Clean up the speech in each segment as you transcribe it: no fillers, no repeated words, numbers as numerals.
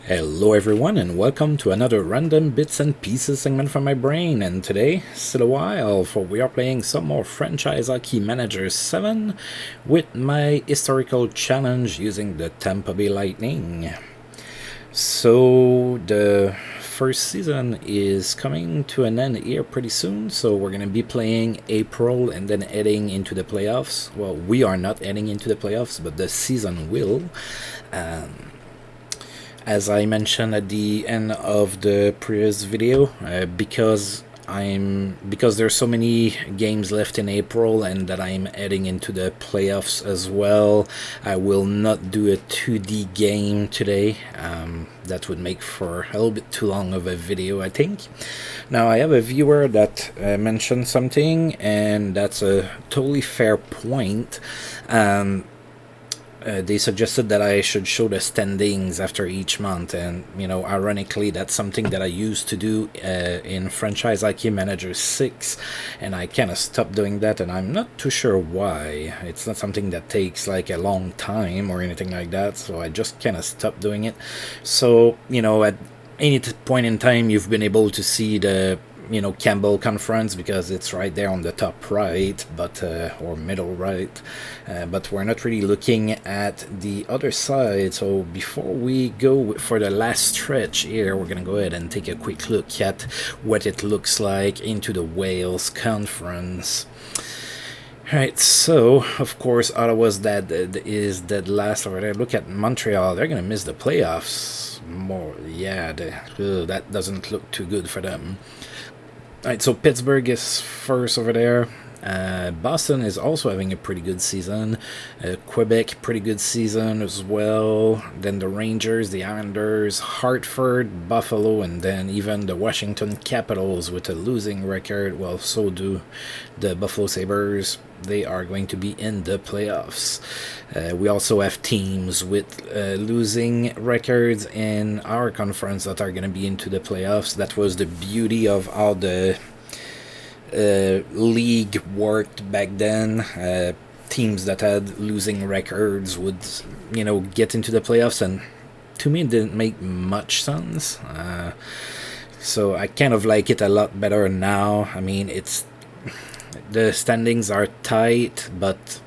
Hello everyone and welcome to another random bits and pieces segment from my brain, and today, still a while, for we are playing some more Franchise Hockey Manager 7 with my historical challenge using the Tampa Bay Lightning. So the first season is coming to an end here pretty soon, so we're going to be playing April and then heading into the playoffs. Well, we are not heading into the playoffs, but the season will. As I mentioned at the end of the previous video, because there's so many games left in April and that I'm heading into the playoffs as well, I will not do a 2D game today. That would make for a little bit too long of a video, I think. Now, I have a viewer that mentioned something, and that's a totally fair point. They suggested that I should show the standings after each month, and ironically, that's something that I used to do in Franchise Hockey Manager 6, and I kind of stopped doing that, and I'm not too sure why. It's not something that takes like a long time or anything like that, so I just kind of stopped doing it. So, at any point in time, you've been able to see the Campbell Conference because it's right there on the top right, but or middle right, but we're not really looking at the other side. So before we go for the last stretch here, we're gonna go ahead and take a quick look at what it looks like into the Wales Conference. Alright, so of course Ottawa's dead last over there. Look at Montreal; they're gonna miss the playoffs. That doesn't look too good for them. Alright, so Pittsburgh is first over there. Boston is also having a pretty good season. Quebec, pretty good season as well. Then the Rangers, the Islanders, Hartford, Buffalo, and then even the Washington Capitals with a losing record. Well, so do the Buffalo Sabres. They are going to be in the playoffs. We also have teams with losing records in our conference that are going to be into the playoffs. That was the beauty of how the league worked back then. Teams that had losing records would, get into the playoffs, and to me it didn't make much sense. So I kind of like it a lot better now. I mean, the standings are tight, but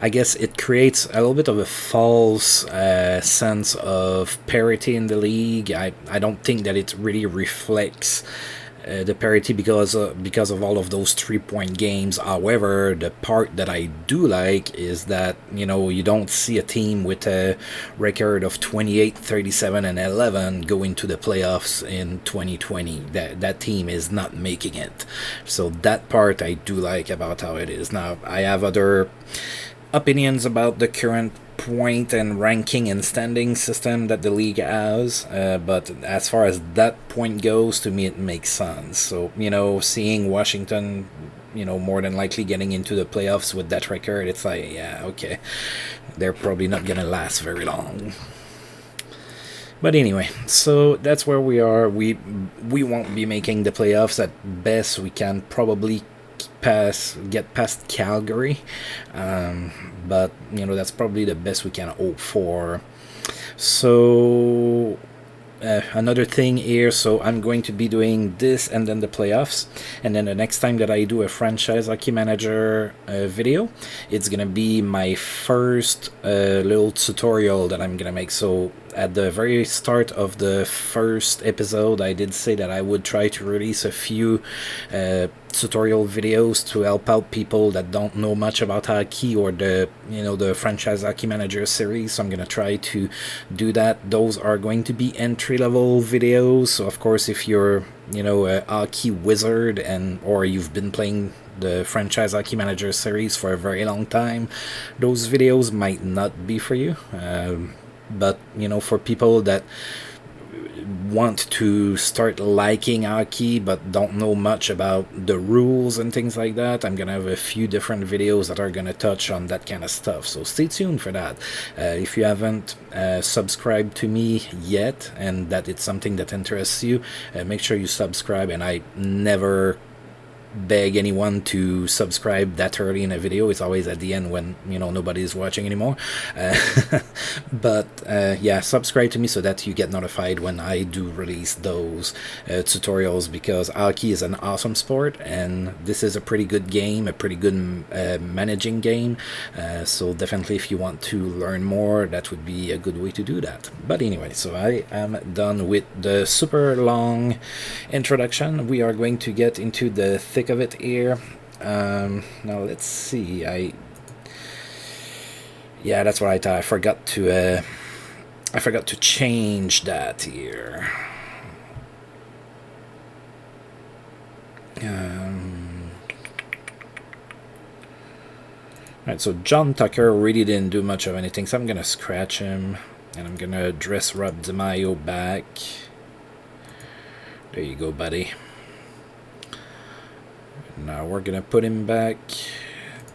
I guess it creates a little bit of a false sense of parity in the league. I don't think that it really reflects the parity because of all of those 3-point games. However, the part that I do like is that you don't see a team with a record of 28, 37, and 11 go into the playoffs in 2020. That team is not making it. So that part I do like about how it is. Now, I have other opinions about the current point and ranking and standing system that the league has, but as far as that point goes, to me it makes sense. So seeing Washington more than likely getting into the playoffs with that record, it's like, yeah, okay, they're probably not gonna last very long. But anyway, so that's where we are. We won't be making the playoffs. At best, we can probably get past Calgary, but that's probably the best we can hope for. So another thing here, so I'm going to be doing this and then the playoffs, and then the next time that I do a Franchise Hockey Manager video, it's gonna be my first little tutorial that I'm gonna make. So at the very start of the first episode, I did say that I would try to release a few tutorial videos to help out people that don't know much about hockey or the Franchise Hockey Manager series. So I'm gonna try to do that. Those are going to be entry-level videos. So of course, if you're a hockey wizard or you've been playing the Franchise Hockey Manager series for a very long time, those videos might not be for you. But for people that want to start liking hockey but don't know much about the rules and things like that, I'm gonna have a few different videos that are gonna touch on that kind of stuff, so stay tuned for that. If you haven't subscribed to me yet and that it's something that interests you, make sure you subscribe. And I never beg anyone to subscribe that early in a video. It's always at the end when, you know, nobody's watching anymore. But yeah, subscribe to me so that you get notified when I do release those tutorials, because hockey is an awesome sport and this is a pretty good game, a pretty good managing game. So definitely, if you want to learn more, that would be a good way to do that. But anyway, so I am done with the super long introduction. We are going to get into the thick of it here. Now let's see. Yeah, that's what I thought. I forgot to change that here. Alright, so John Tucker really didn't do much of anything, so I'm gonna scratch him, and I'm gonna dress Rob DiMaio back. There you go, buddy. Now we're gonna put him back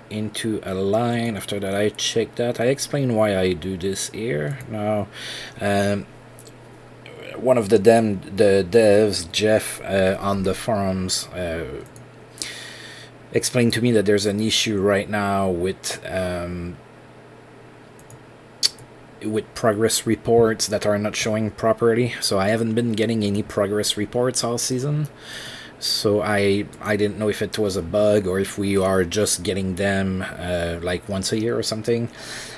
into a line. After that, I check that. I explain why I do this here. Now, one of the devs, Jeff, on the forums, explained to me that there's an issue right now with progress reports that are not showing properly. So I haven't been getting any progress reports all season. So I didn't know if it was a bug or if we are just getting them like once a year or something.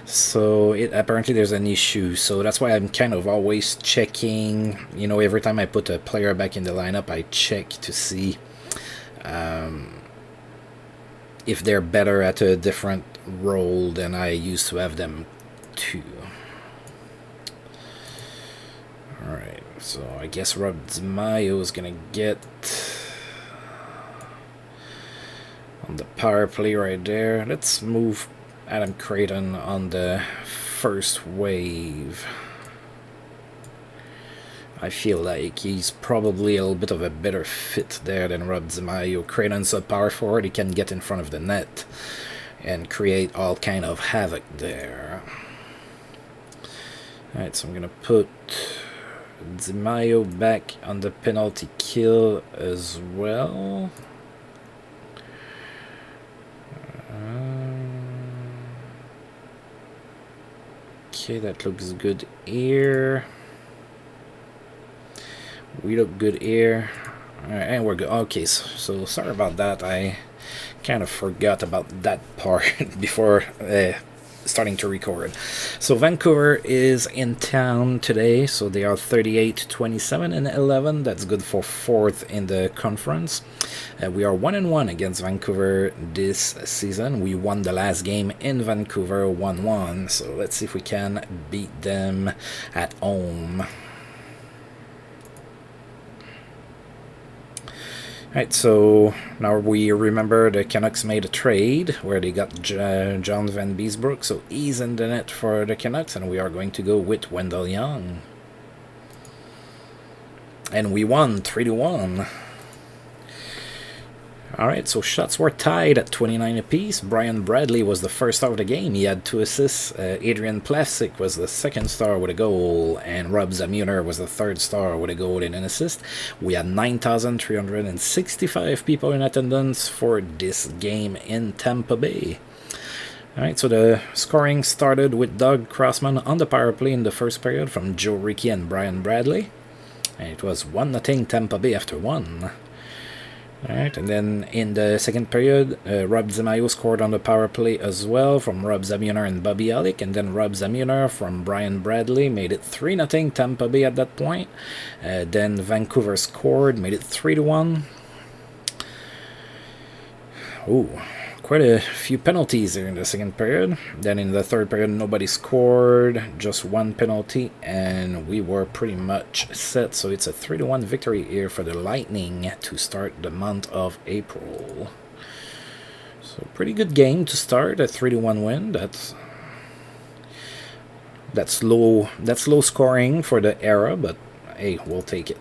So apparently there's an issue. So that's why I'm kind of always checking. You know, every time I put a player back in the lineup, I check to see if they're better at a different role than I used to have them to. Alright, so I guess Rob DiMaio is gonna get on the power play right there. Let's move Adam Creighton on the first wave. I feel like he's probably a little bit of a better fit there than Rob DiMaio. Creighton's a power forward. He can get in front of the net and create all kind of havoc there. Alright, so I'm gonna put DiMaio back on the penalty kill as well. Okay, that looks good here. We look good here. Alright, and we're good. Okay, so sorry about that. I kind of forgot about that part before starting to record. So Vancouver is in town today, so they are 38-27 and 11. That's good for 4th in the conference. We are 1-1 against Vancouver this season. We won the last game in Vancouver 1-1, so let's see if we can beat them at home. Alright, so now we remember the Canucks made a trade where they got John Van Beesbrook, so he's in the net for the Canucks, and we are going to go with Wendell Young. And we won 3-1. Alright, so shots were tied at 29 apiece. Brian Bradley was the first star of the game. He had 2 assists. Adrian Plavsic was the second star with a goal. And Rob Zamuner was the third star with a goal and an assist. We had 9,365 people in attendance for this game in Tampa Bay. Alright, so the scoring started with Doug Crossman on the power play in the first period from Joe Rickey and Brian Bradley. And it was 1-0 Tampa Bay after 1. Alright, and then in the second period, Rob DiMaio scored on the power play as well from Rob Zamuner and Bobby Alec, and then Rob Zamuner from Brian Bradley made it 3-0 Tampa Bay at that point. Then Vancouver scored, made it 3-1. Ooh, quite a few penalties there in the second period. Then in the third period, nobody scored, just 1 penalty, and we were pretty much set. So it's a 3-1 victory here for the Lightning to start the month of April. So pretty good game to start, a 3-1 win. That's low scoring for the era, but hey, we'll take it.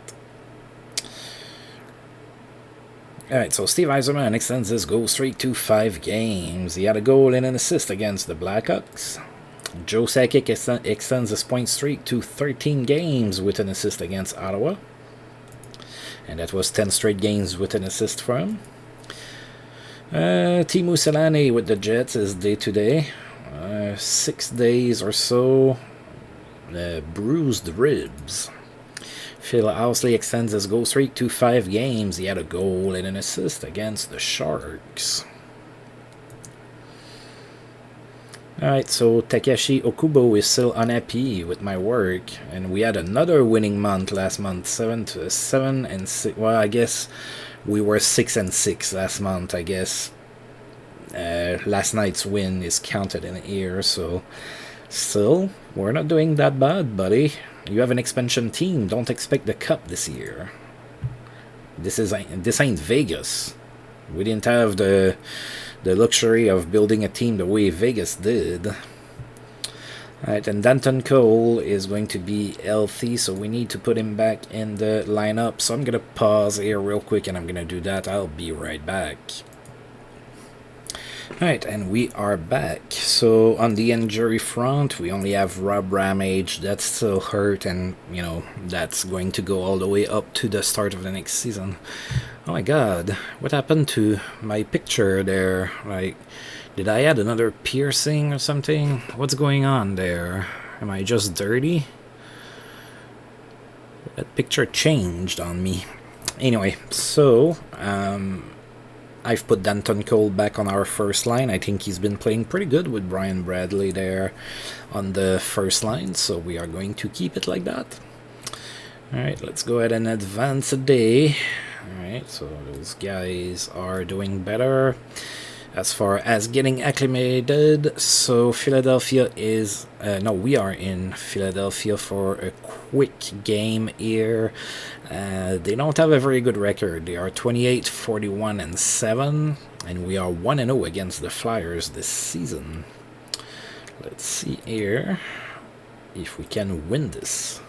Alright, so Steve Yzerman extends his goal streak to 5 games. He had a goal and an assist against the Blackhawks. Joe Sakic extends his point streak to 13 games with an assist against Ottawa. And that was 10 straight games with an assist for him. Teemu Selanne with the Jets is day to day. 6 days or so. Bruised ribs. Phil Housley extends his goal streak to 5 games. He had a goal and an assist against the Sharks. Alright, so Takeshi Okubo is still unhappy with my work, and we had another winning month last month, 7 and 6. Well, I guess we were 6 and 6 last month. I guess last night's win is counted in here, so still we're not doing that bad, buddy. You have an expansion team. Don't expect the cup this year. This ain't Vegas. We didn't have the luxury of building a team the way Vegas did. Alright, and Danton Cole is going to be healthy, so we need to put him back in the lineup. So I'm going to pause here real quick, and I'm going to do that. I'll be right back. Alright, and we are back. So on the injury front, we only have Rob Ramage that's still hurt, and you know that's going to go all the way up to the start of the next season. Oh my god, what happened to my picture there? Like, did I add another piercing or something? What's going on there? Am I just dirty? That picture changed on me. Anyway, so I've put Danton Cole back on our first line. I think he's been playing pretty good with Brian Bradley there on the first line, so we are going to keep it like that. Alright, let's go ahead and advance a day. Alright, so those guys are doing better as far as getting acclimated. So Philadelphia is we are in Philadelphia for a quick game here. They don't have a very good record. They are 28, 41 and 7, and we are 1-0 against the Flyers this season. Let's see here if we can win this.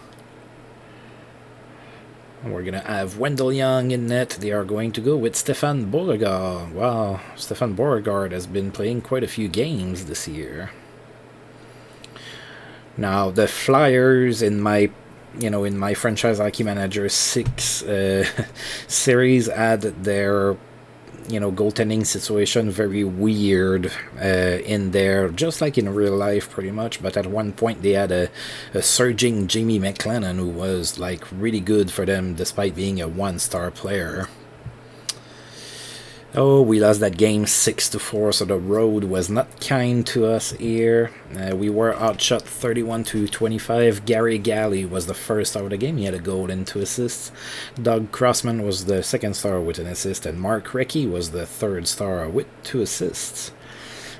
We're going to have Wendell Young in net. They are going to go with Stefan Beauregard. Wow, Stefan Beauregard has been playing quite a few games this year. Now, the Flyers in my Franchise Hockey Manager 6 series had their goaltending situation very weird in there, just like in real life pretty much. But at one point they had a surging Jamie McLennan who was like really good for them despite being a 1-star player. Oh, we lost that game 6-4, so the road was not kind to us here. We were outshot 31-25. Gary Galley was the first star of the game. He had a goal and 2 assists. Doug Crossman was the second star with an assist, and Mark Recchi was the third star with 2 assists.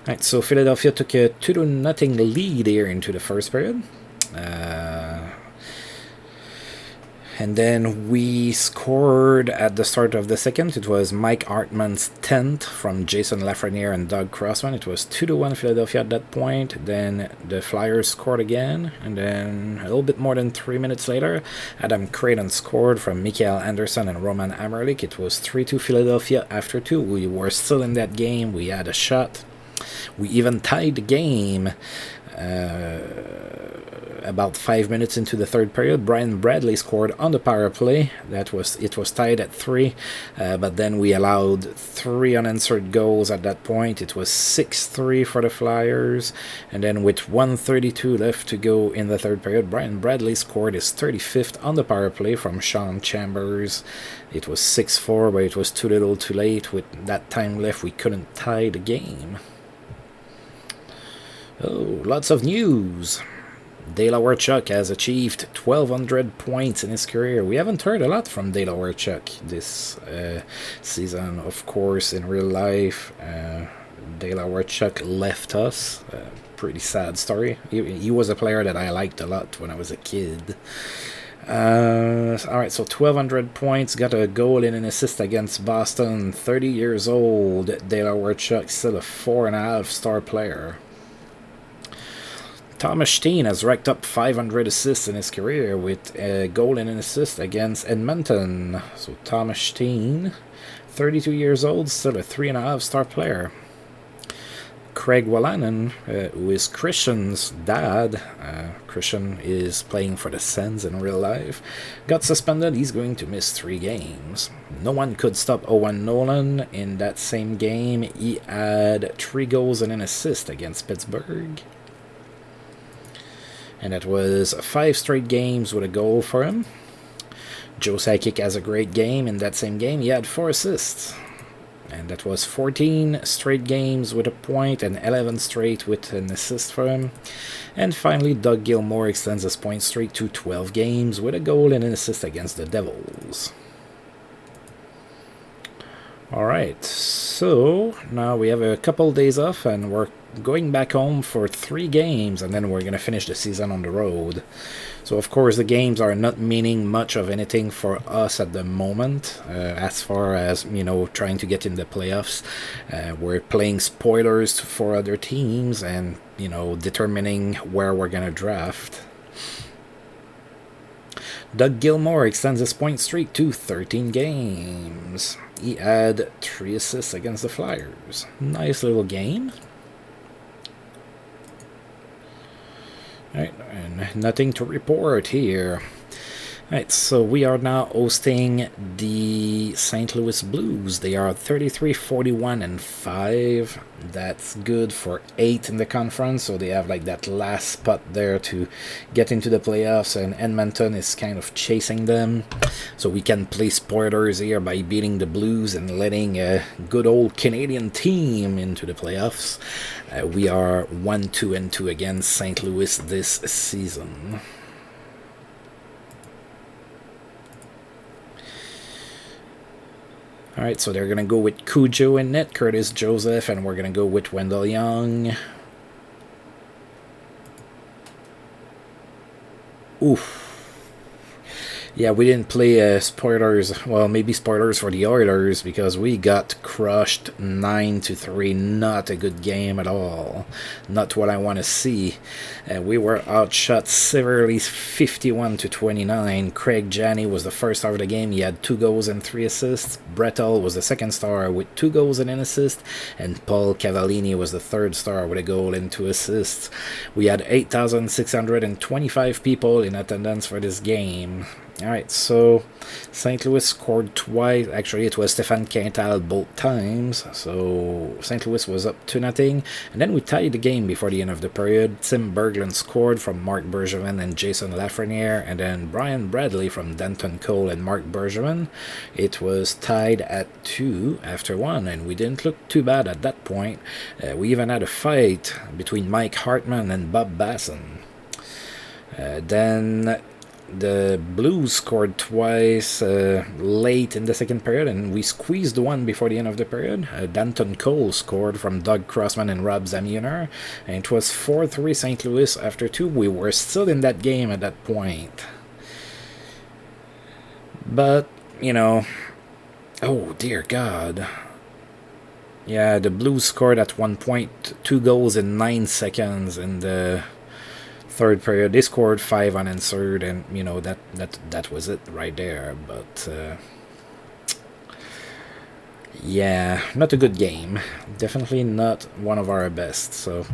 Alright, so Philadelphia took a 2-0 lead here into the first period. And then we scored at the start of the second. It was Mike Hartman's 10th from Jason Lafreniere and Doug Crossman. It was 2-1 Philadelphia at that point. Then the Flyers scored again. And then a little bit more than 3 minutes later, Adam Creighton scored from Mikael Anderson and Roman Amerlik. It was 3-2 Philadelphia after 2. We were still in that game. We had a shot. We even tied the game. About 5 minutes into the third period, Brian Bradley scored on the power play. It was tied at 3, but then we allowed 3 unanswered goals at that point. It was 6-3 for the Flyers, and then with 1:32 left to go in the third period, Brian Bradley scored his 35th on the power play from Sean Chambers. It was 6-4, but it was too little too late. With that time left, we couldn't tie the game. Oh, lots of news. Dale Warchuk has achieved 1,200 points in his career. We haven't heard a lot from Dale Warchuk this season. Of course, in real life, Dale Warchuk left us. Pretty sad story. He was a player that I liked a lot when I was a kid. Alright, so 1,200 points, got a goal and an assist against Boston. 30 years old, Dale Warchuk, still a 4.5-star player. Thomas Steen has racked up 500 assists in his career with a goal and an assist against Edmonton. So Thomas Steen, 32 years old, still a 3.5-star player. Craig Wallanen, who is Christian's dad, Christian is playing for the Sens in real life, got suspended. He's going to miss 3 games. No one could stop Owen Nolan in that same game. He had 3 goals and an assist against Pittsburgh. And that was 5 straight games with a goal for him. Joe Sakic has a great game. In that same game, he had 4 assists. And that was 14 straight games with a point and 11 straight with an assist for him. And finally, Doug Gilmour extends his point streak to 12 games with a goal and an assist against the Devils. Alright, so now we have a couple days off and we're going back home for 3 games, and then we're going to finish the season on the road. So of course the games are not meaning much of anything for us at the moment, as far as, you know, trying to get in the playoffs. We're playing spoilers for other teams and, you know, determining where we're going to draft. Doug Gilmour extends his point streak to 13 games. He had 3 assists against the Flyers. Nice little game. Right, and nothing to report here. Right, so we are now hosting the St. Louis Blues. They are 33-41-5. That's good for 8 in the conference, so they have like that last spot there to get into the playoffs, and Edmonton is kind of chasing them. So we can play spoilers here by beating the Blues and letting a good old Canadian team into the playoffs. We are 1-2-2 against St. Louis this season. Alright, so they're going to go with Cujo in net, Curtis Joseph, and we're going to go with Wendell Young. Oof. Yeah, we didn't play spoilers. Well, maybe spoilers for the Oilers, because we got crushed 9-3. Not a good game at all. Not what I want to see. We were outshot severely, 51-29. Craig Janney was the first star of the game. He had 2 goals and 3 assists. Brettel was the second star with 2 goals and an assist. And Paul Cavallini was the third star with a goal and 2 assists. We had 8,625 people in attendance for this game. Alright, so St. Louis scored twice. Actually, it was Stéphane Quintal both times. So St. Louis was up 2-0. And then we tied the game before the end of the period. Tim Berglund scored from Marc Bergevin and Jason Lafreniere. And then Brian Bradley from Danton Cole and Marc Bergevin. It was tied at 2 after 1. And we didn't look too bad at that point. We even had a fight between Mike Hartman and Bob Basson. Then the Blues scored twice late in the second period, and we squeezed one before the end of the period. Danton Cole scored from Doug Crossman and Rob Zamiener, and it was 4-3 St. Louis after 2. We were still in that game at that point. But, you know, oh dear God. Yeah, the Blues scored at one point 2 goals in 9 seconds in the third period. They scored 5 unanswered, and you know that was it right there. But yeah, not a good game. Definitely not one of our best. So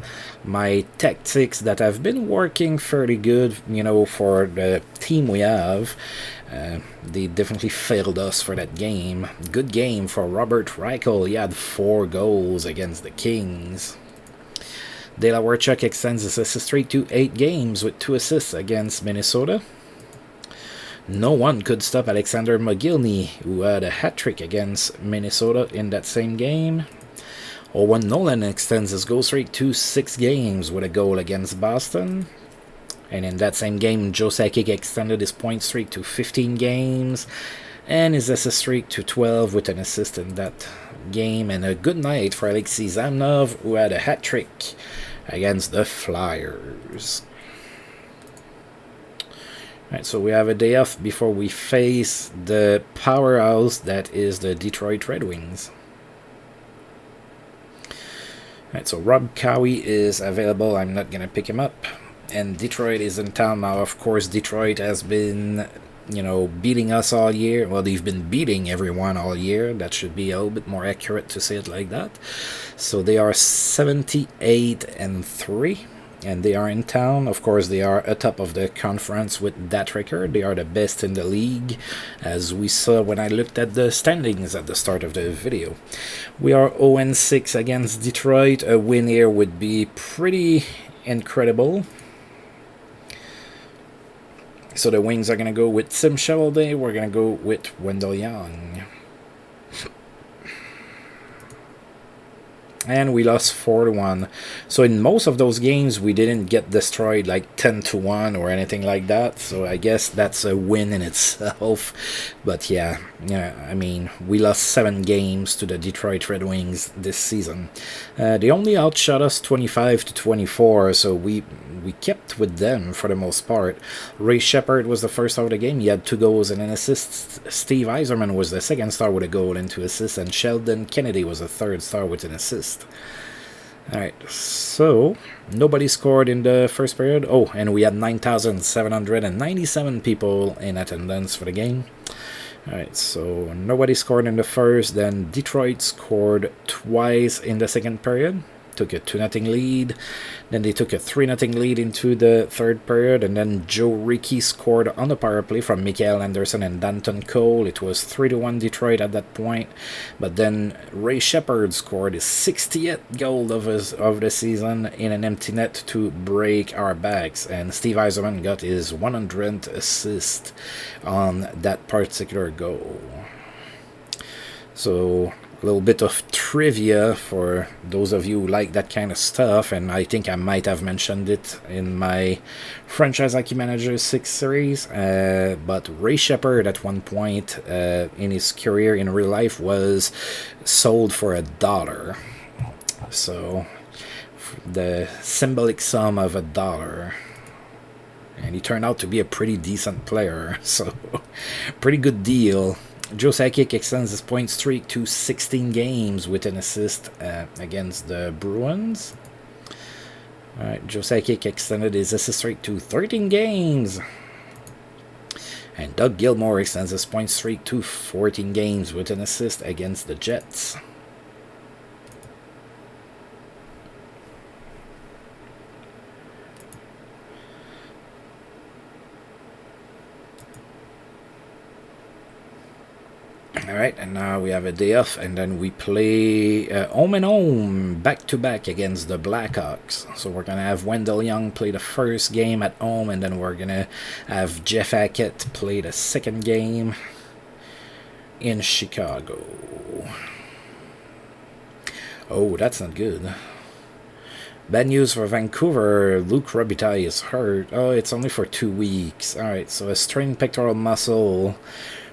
my tactics that have been working fairly good, you know, for the team we have, they definitely failed us for that game. Good game for Robert Reichel. He had 4 goals against the Kings. De La Warchuk extends his assist streak to 8 games with 2 assists against Minnesota. No one could stop Alexander Mogilny, who had a hat-trick against Minnesota in that same game. Owen Nolan extends his goal streak to 6 games with a goal against Boston. And in that same game, Joe Sakic extended his point streak to 15 games and his assist streak to 12 with an assist in that game. And a good night for Alexei Zamnov, who had a hat-trick against the Flyers. Right, so we have a day off before we face the powerhouse that is the Detroit Red Wings. Right, so Rob Cowie is available. I'm not going to pick him up. And Detroit is in town now. Of course, Detroit has been beating us all year. Well, they've been beating everyone all year. That should be a little bit more accurate to say it like that. So they are 78-3. And they are in town. Of course, they are atop of the conference with that record. They are the best in the league, as we saw when I looked at the standings at the start of the video. We are 0-6 against Detroit. A win here would be pretty incredible. So the wings are going to go with Tim Shovelday. We're going to go with Wendell Young. And we lost 4-1. So in most of those games, we didn't get destroyed like 10-1 or anything like that. So I guess that's a win in itself. But yeah, I mean, we lost 7 games to the Detroit Red Wings this season. They only outshot us 25-24, so we kept with them for the most part. Ray Shepard was the first star of the game. He had 2 goals and an assist. Steve Yzerman was the second star with a goal and 2 assists. And Sheldon Kennedy was the third star with an assist. Alright, so nobody scored in the first period. Oh, and we had 9,797 people in attendance for the game. Alright, so nobody scored in the first. Then Detroit scored twice in the second period. Took a 2-0 lead. Then they took a 3-0 lead into the third period. And then Joe Rickey scored on the power play from Mikael Anderson and Danton Cole. It was 3-1 Detroit at that point. But then Ray Shepard scored his 60th goal of the season in an empty net to break our backs. And Steve Yzerman got his 100th assist on that particular goal. So a little bit of trivia for those of you who like that kind of stuff, and I think I might have mentioned it in my Franchise Hockey Manager 6 series, but Ray Shepard at one point in his career in real life was sold for $1. So the symbolic sum of $1. And he turned out to be a pretty decent player, so pretty good deal. Joe Sakic extends his point streak to 16 games with an assist against the Bruins. Alright, Joe Sakic extended his assist streak to 13 games. And Doug Gilmour extends his point streak to 14 games with an assist against the Jets. Alright, and now we have a day off, and then we play home and home, back-to-back against the Blackhawks. So we're going to have Wendell Young play the first game at home, and then we're going to have Jeff Hackett play the second game in Chicago. Oh, that's not good. Bad news for Vancouver. Luc Robitaille is hurt. Oh, it's only for 2 weeks. Alright, so a strained pectoral muscle.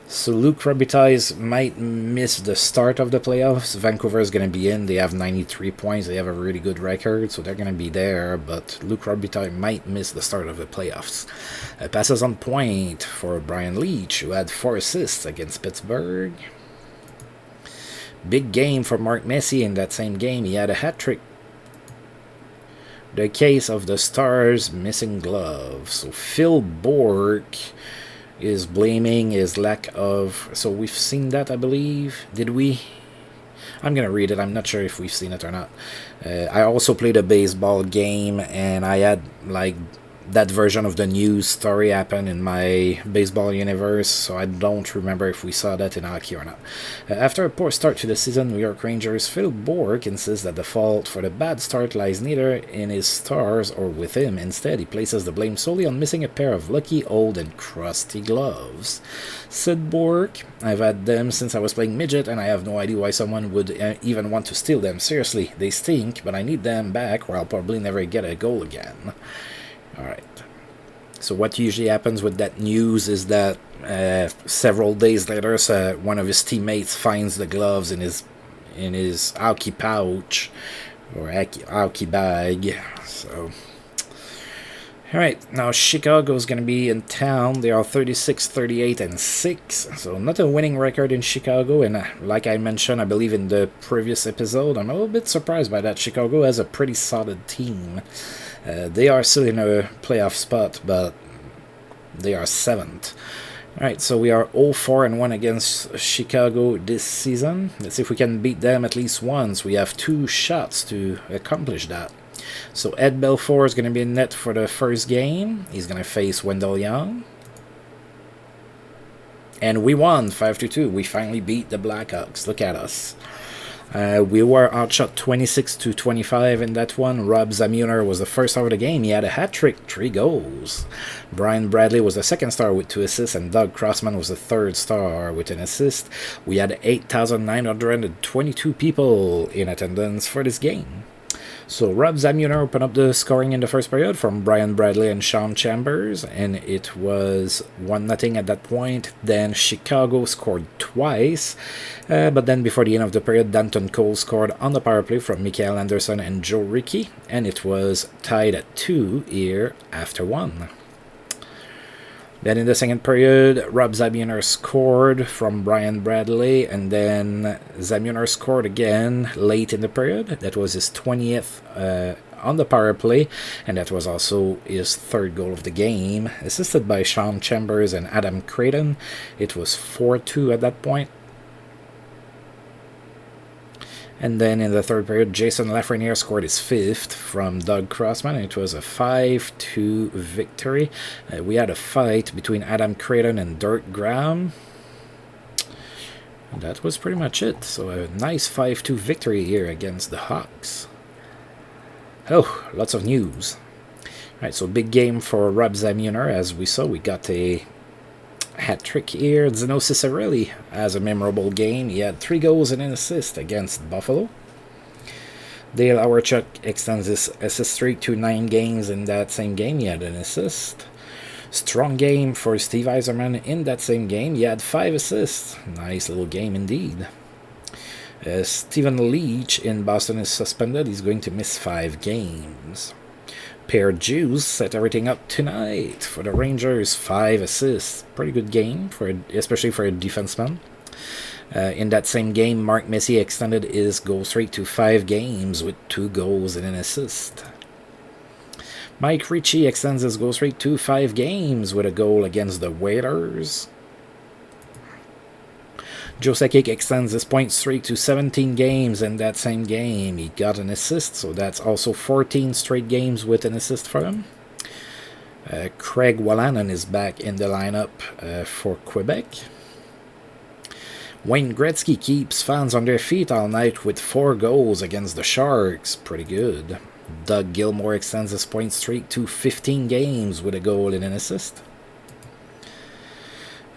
So Luc Robitaille might miss the start of the playoffs. Vancouver is going to be in. They have 93 points. They have a really good record, so they're going to be there. But Luc Robitaille might miss the start of the playoffs. Passes on point for Brian Leetch, who had 4 assists against Pittsburgh. Big game for Mark Messier in that same game. He had a hat-trick. The case of the Stars missing gloves. So Phil Bourque is blaming his lack of... So we've seen that, I believe. Did we? I'm going to read it. I'm not sure if we've seen it or not. I also played a baseball game, and I had, like, that version of the news story happen in my baseball universe, so I don't remember if we saw that in hockey or not. After a poor start to the season, New York Rangers Phil Bourque insists that the fault for the bad start lies neither in his Stars or with him. Instead, he places the blame solely on missing a pair of lucky, old, and crusty gloves. Said Bourque, I've had them since I was playing midget, and I have no idea why someone would even want to steal them. Seriously, they stink, but I need them back, or I'll probably never get a goal again. Alright, so what usually happens with that news is that several days later, one of his teammates finds the gloves in his hockey pouch or hockey bag. So, alright, now Chicago's going to be in town. They are 36, 38, and 6. So not a winning record in Chicago. And like I mentioned, I believe in the previous episode, I'm a little bit surprised by that. Chicago has a pretty solid team. They are still in a playoff spot, but they are 7th. Alright, so we are 0-4-1 against Chicago this season. Let's see if we can beat them at least once. We have 2 shots to accomplish that. So Ed Belfour is going to be in net for the first game. He's going to face Wendell Young. And we won 5-2. We finally beat the Blackhawks. Look at us. We were outshot 26-25 in that one. Rob Zamuner was the first star of the game. He had a hat trick, 3 goals. Brian Bradley was the second star with 2 assists, and Doug Crossman was the third star with an assist. We had 8,922 people in attendance for this game. So Rob Zamuner opened up the scoring in the first period from Brian Bradley and Sean Chambers, and it was 1-0 at that point. Then Chicago scored twice, but then before the end of the period, Danton Cole scored on the power play from Mikael Anderson and Joe Rickey, and it was tied at 2 here after 1. Then in the second period, Rob Zamuner scored from Brian Bradley, and then Zamuner scored again late in the period. That was his 20th on the power play, and that was also his 3rd goal of the game, assisted by Sean Chambers and Adam Creighton. It was 4-2 at that point. And then in the third period, Jason Lafreniere scored his 5th from Doug Crossman. It was a 5-2 victory. We had a fight between Adam Creighton and Dirk Graham. And that was pretty much it. So a nice 5-2 victory here against the Hawks. Oh, lots of news. Alright, so big game for Rob Zamuner. As we saw, we got a hat trick here. Zeno Cicerelli has a memorable game. He had 3 goals and an assist against Buffalo. Dale Hawerchuk extends his assist streak to 9 games in that same game. He had an assist. Strong game for Steve Yzerman in that same game. He had 5 assists. Nice little game indeed. Stephen Leach in Boston is suspended. He's going to miss 5 games. Pierre Juice set everything up tonight for the Rangers. 5 assists. Pretty good game, especially for a defenseman. In that same game, Mark Messier extended his goal streak to 5 games with 2 goals and an assist. Mike Ricci extends his goal streak to 5 games with a goal against the Whalers. Joe Sakic extends his point streak to 17 games in that same game. He got an assist, so that's also 14 straight games with an assist for him. Craig Wallanen is back in the lineup for Quebec. Wayne Gretzky keeps fans on their feet all night with 4 goals against the Sharks. Pretty good. Doug Gilmour extends his point streak to 15 games with a goal and an assist.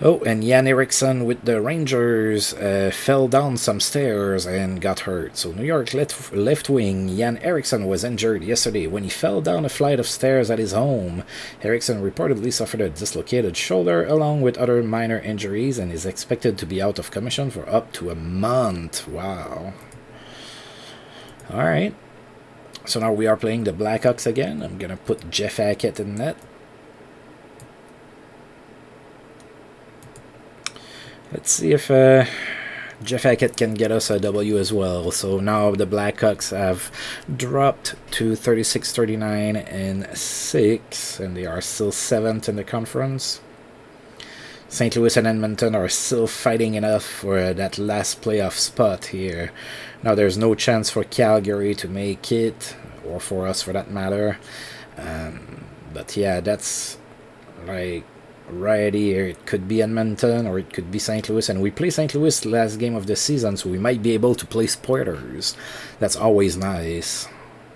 Oh, and Jan Eriksson with the Rangers fell down some stairs and got hurt. So New York left wing Jan Eriksson was injured yesterday when he fell down a flight of stairs at his home. Eriksson reportedly suffered a dislocated shoulder along with other minor injuries and is expected to be out of commission for up to a month. Wow. Alright. So now we are playing the Blackhawks again. I'm going to put Jeff Hackett in net. Let's see if Jeff Hackett can get us a W as well. So now the Blackhawks have dropped to 36, 39, and 6, and they are still 7th in the conference. St. Louis and Edmonton are still fighting enough for that last playoff spot here. Now there's no chance for Calgary to make it, or for us for that matter. But yeah, that's like right here. It could be Edmonton or it could be St. Louis, and we play St. Louis last game of the season, so we might be able to play spoilers. That's always nice,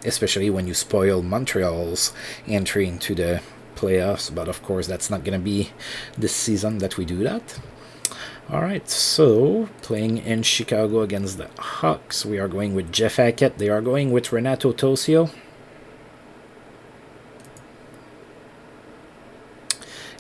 especially when you spoil Montreal's entry into the playoffs, but of course that's not going to be this season that we do that. Alright, so playing in Chicago against the Hawks, we are going with Jeff Hackett. They are going with Renato Tosio.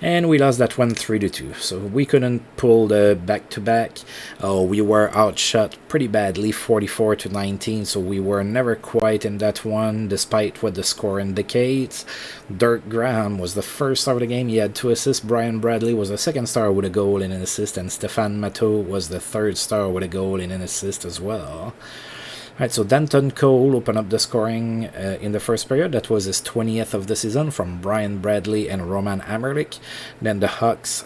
And we lost that one 3-2, so we couldn't pull the back-to-back. Oh, we were outshot pretty badly, 44-19, so we were never quite in that one, despite what the score indicates. Dirk Graham was the first star of the game. He had 2 assists. Brian Bradley was the second star with a goal and an assist, and Stéphane Matteau was the third star with a goal and an assist as well. Alright, so Danton Cole opened up the scoring in the first period. That was his 20th of the season from Brian Bradley and Roman Amerlich. Then the Hawks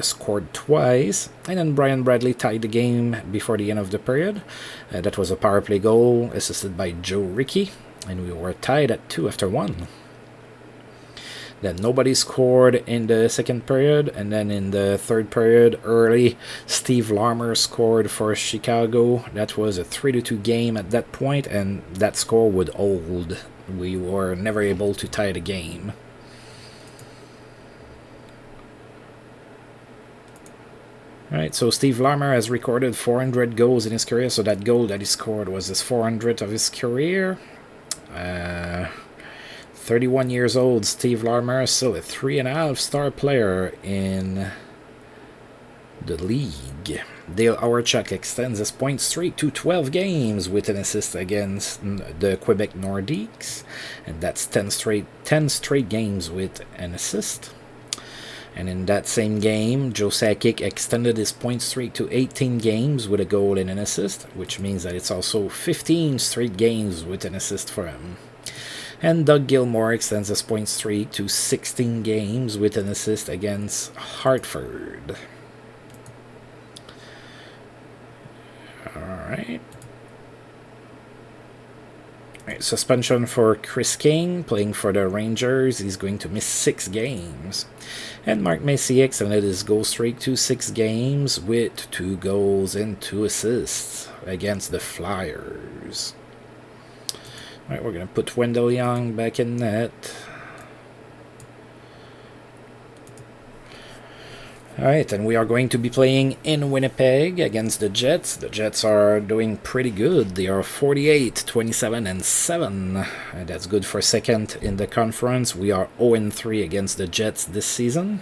scored twice, and then Brian Bradley tied the game before the end of the period. That was a power play goal assisted by Joe Rickey, and we were tied at 2 after 1. Then nobody scored in the second period, and then in the third period, early, Steve Larmer scored for Chicago. That was a 3-2 game at that point, and that score would hold. We were never able to tie the game. Alright, so Steve Larmer has recorded 400 goals in his career, so that goal that he scored was his 400th of his career. 31 years old, Steve Larmer, still a 3.5-star player in the league. Dale Hawerchuk extends his point streak to 12 games with an assist against the Quebec Nordiques, and that's 10 straight games with an assist. And in that same game, Joe Sakic extended his point streak to 18 games with a goal and an assist, which means that it's also 15 straight games with an assist for him. And Doug Gilmour extends his point streak to 16 games with an assist against Hartford. Alright. Suspension for Chris King, playing for the Rangers. He's going to miss 6 games. And Mark Messier extended his goal streak to 6 games with 2 goals and 2 assists against the Flyers. Alright, we're going to put Wendell Young back in net. Alright, and we are going to be playing in Winnipeg against the Jets. The Jets are doing pretty good. They are 48, 27, and 7. And that's good for second in the conference. We are 0-3 against the Jets this season.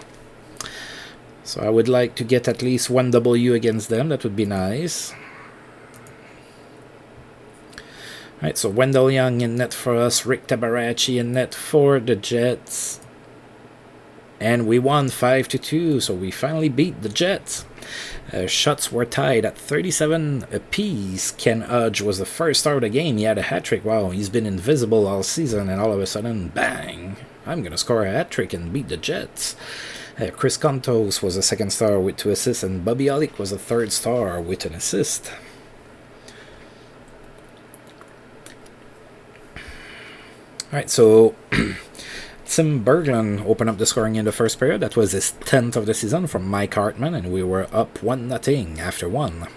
So I would like to get at least 1 W against them. That would be nice. Alright, so Wendell Young in net for us, Rick Tabarachi in net for the Jets. And we won 5-2, so we finally beat the Jets. Shots were tied at 37 apiece. Ken Hudge was the first star of the game. He had a hat-trick. Wow, he's been invisible all season, and all of a sudden, bang! I'm going to score a hat-trick and beat the Jets. Chris Kontos was a second star with 2 assists, and Bobby Olick was a third star with an assist. Alright, so Tim Berglund opened up the scoring in the first period. That was his 10th of the season from Mike Hartman, and we were up 1-0 after 1.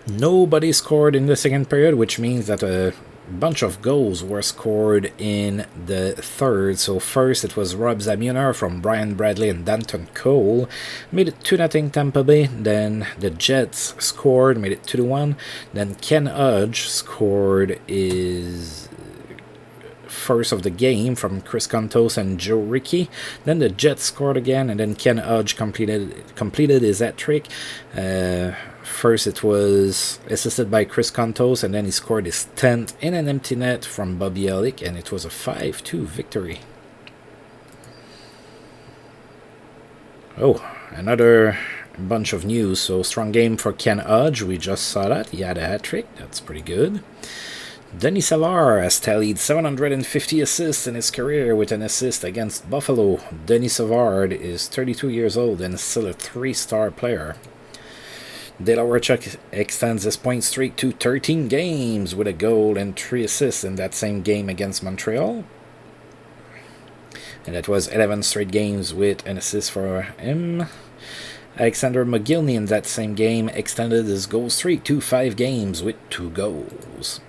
Nobody scored in the second period, which means that a bunch of goals were scored in the third. So first it was Rob Zamuner from Brian Bradley and Danton Cole. Made it 2-0 Tampa Bay. Then the Jets scored, made it 2-1. Then Ken Hudge scored his first of the game from Chris Kontos and Joe Rickey. Then the Jets scored again, and then Ken Hudge completed his hat-trick. First it was assisted by Chris Kontos, and then he scored his 10th in an empty net from Bobby Olick, and it was a 5-2 victory. Oh, another bunch of news. So strong game for Ken Hudge. We just saw that. He had a hat-trick. That's pretty good. Denis Savard has tallied 750 assists in his career with an assist against Buffalo. Denis Savard is 32 years old and still a 3-star player. Dale Hawerchuk extends his point streak to 13 games with a goal and 3 assists in that same game against Montreal. And that was 11 straight games with an assist for him. Alexander McGillney in that same game extended his goal streak to 5 games with 2 goals.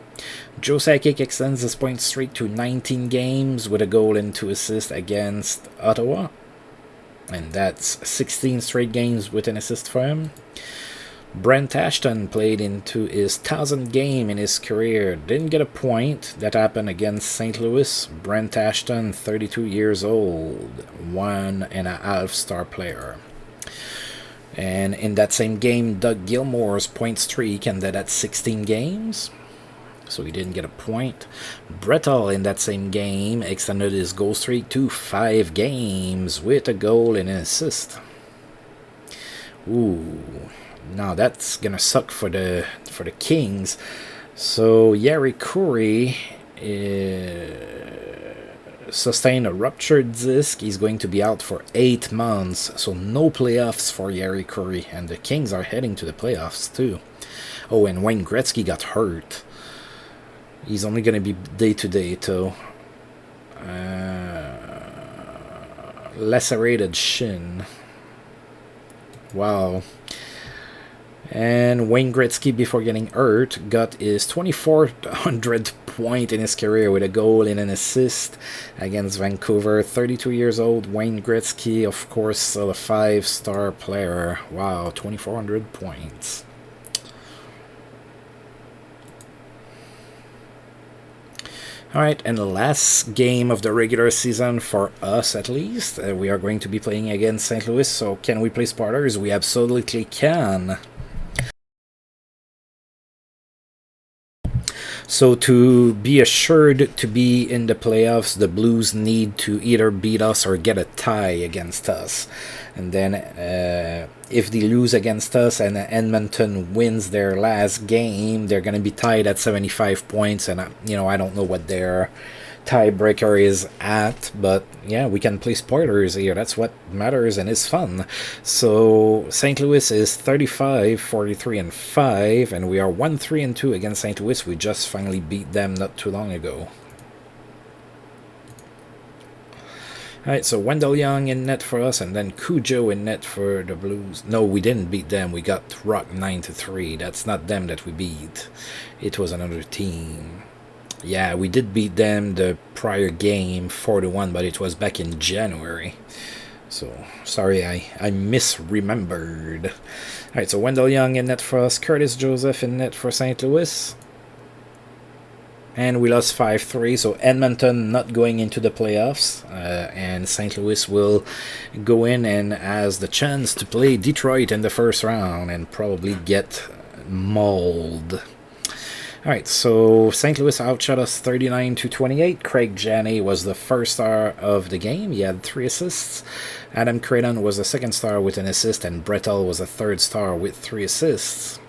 Joe Sakic extends his point streak to 19 games with a goal and 2 assists against Ottawa. And that's 16 straight games with an assist for him. Brent Ashton played into his 1000th game in his career. Didn't get a point. That happened against St. Louis. Brent Ashton, 32 years old, 1.5-star player. And in that same game, Doug Gilmour's point streak ended at 16 games. So he didn't get a point. Brettel in that same game extended his goal streak to 5 games with a goal and an assist. Ooh, now that's gonna suck for the Kings. So Yari Kuri sustained a ruptured disc. He's going to be out for 8 months, so no playoffs for Yari Kuri, and the Kings are heading to the playoffs too. Oh, and Wayne Gretzky got hurt. He's only going to be day-to-day, though. Lacerated shin. Wow. And Wayne Gretzky, before getting hurt, got his 2400th point in his career with a goal and an assist against Vancouver. 32 years old, Wayne Gretzky, of course, still a 5-star player. Wow, 2400 points. Alright, and the last game of the regular season for us, at least. We are going to be playing against St. Louis, so can we play spotters? We absolutely can. So to be assured to be in the playoffs, the Blues need to either beat us or get a tie against us. And then if they lose against us and Edmonton wins their last game, they're going to be tied at 75 points. And, I don't know what their tiebreaker is at, but yeah, we can play spoilers here. That's what matters and is fun. So St. Louis is 35, 43, and 5, and we are 1-3-2 against St. Louis. We just finally beat them not too long ago. Alright, so Wendell Young in net for us, and then Cujo in net for the Blues. No, we didn't beat them. We got rocked 9-3. That's not them that we beat. It was another team. Yeah, we did beat them the prior game 4-1, but it was back in January. So, sorry, I misremembered. Alright, so Wendell Young in net for us, Curtis Joseph in net for St. Louis. And we lost 5-3, so Edmonton not going into the playoffs, and St. Louis will go in and has the chance to play Detroit in the first round and probably get mauled. Alright, so St. Louis outshot us 39-28. Craig Janney was the first star of the game. He had 3 assists. Adam Creighton was the second star with an assist, and Brettel was the third star with 3 assists.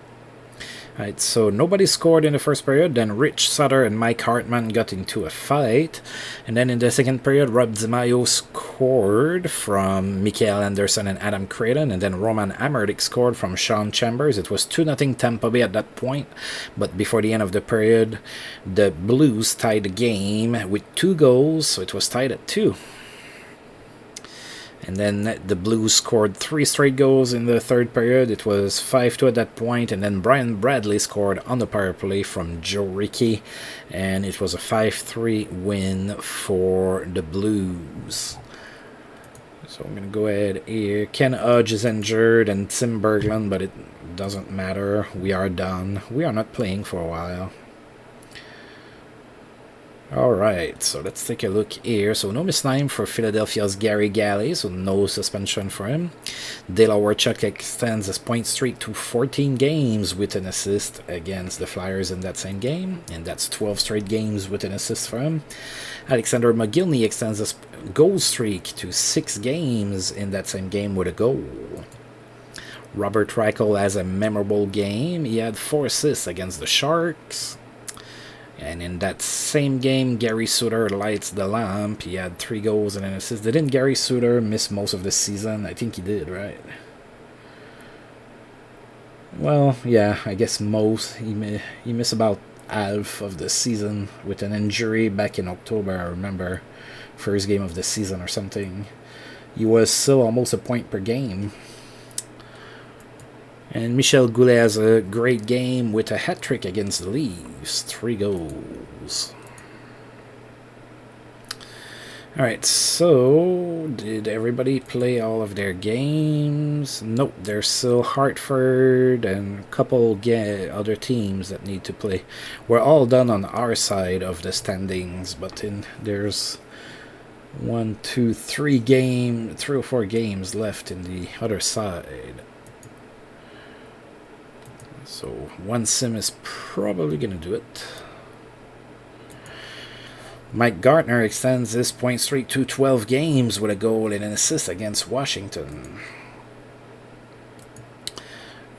Alright, so nobody scored in the first period. Then Rich Sutter and Mike Hartman got into a fight. And then in the second period, Rob DiMaio scored from Mikael Anderson and Adam Creighton. And then Roman Amerdick scored from Sean Chambers. It was 2-0 Tampa Bay at that point. But before the end of the period, the Blues tied the game with 2 goals. So it was tied at 2. And then the Blues scored 3 straight goals in the third period. It was 5-2 at that point. And then Brian Bradley scored on the power play from Joe Rickey. And it was a 5-3 win for the Blues. So I'm going to go ahead here. Ken Hodge is injured and Tim Berglund, but it doesn't matter. We are done. We are not playing for a while. Alright, so let's take a look here. So no missed time for Philadelphia's Gary Galley, so no suspension for him. Dale Warchuk extends his point streak to 14 games with an assist against the Flyers in that same game, and that's 12 straight games with an assist for him. Alexander McGillney extends his goal streak to 6 games in that same game with a goal. Robert Reichel has a memorable game. He had 4 assists against the Sharks. And in that same game, Gary Suter lights the lamp. He had 3 goals and an assist. Didn't Gary Suter miss most of the season? I think he did, right? Well, yeah, I guess most. He missed about half of the season with an injury back in October, I remember. First game of the season or something. He was still almost a point per game. And Michel Goulet has a great game with a hat-trick against the Leafs. 3 goals. Alright, so did everybody play all of their games? Nope, there's still Hartford and a couple other teams that need to play. We're all done on our side of the standings, but there's 1, 2, 3 or 4 games left in the other side. So one sim is probably going to do it. Mike Gartner extends his point streak to 12 games with a goal and an assist against Washington.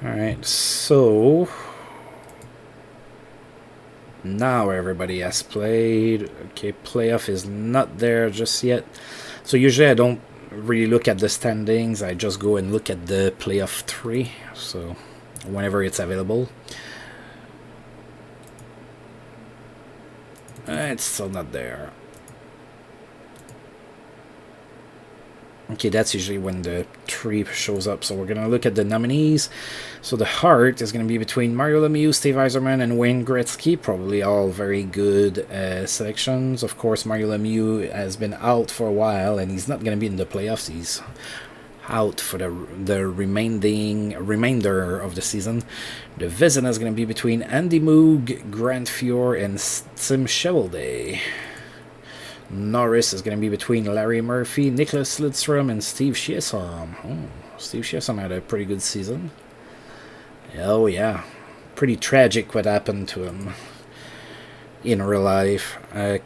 Alright, so Now everybody has played. Okay, playoff is not there just yet. So usually I don't really look at the standings. I just go and look at the playoff 3. So whenever it's available. It's still not there. Okay, that's usually when the 3 shows up. So we're going to look at the nominees. So the Heart is going to be between Mario Lemieux, Steve Yzerman, and Wayne Gretzky. Probably all very good selections. Of course, Mario Lemieux has been out for a while, and he's not going to be in the playoffs. He's out for the remainder of the season. The Vezina is going to be between Andy Moog, Grant Fior, and Tim Cheveldae. Norris is going to be between Larry Murphy, Nicholas Lidstrom, and Steve Chiasson. Oh, Steve Chiasson had a pretty good season. Oh, yeah. Pretty tragic what happened to him in real life.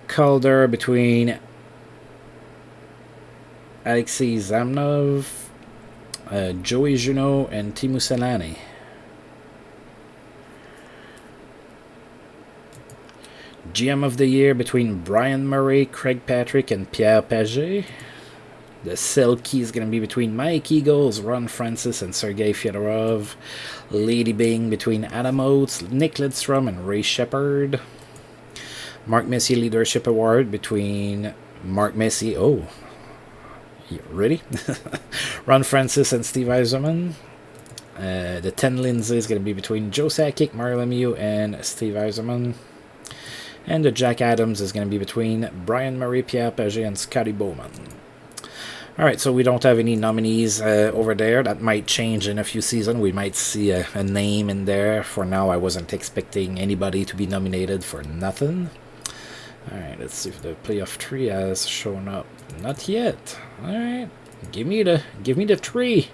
Calder between Alexei Zamnov, Joey Junot, and Teemu Selanne. GM of the Year between Brian Murray, Craig Patrick, and Pierre Pagé. The Selkie is going to be between Mike Eagles, Ron Francis, and Sergei Fyodorov. Lady Bing between Adam Oates, Nick Lidstrom, and Ray Shepard. Mark Messier Leadership Award between Mark Messier. Oh, ready? Ron Francis and Steve Yzerman. The 10 Lindsay is going to be between Joe Sakic, Mario Lemieux, and Steve Yzerman. And the Jack Adams is going to be between Brian Murray, Pierre Pagé, and Scotty Bowman. Alright, so we don't have any nominees over there. That might change in a few seasons. We might see a name in there. For now, I wasn't expecting anybody to be nominated for nothing. Alright, let's see if the playoff 3 has shown up. Not yet. Alright, give me the 3.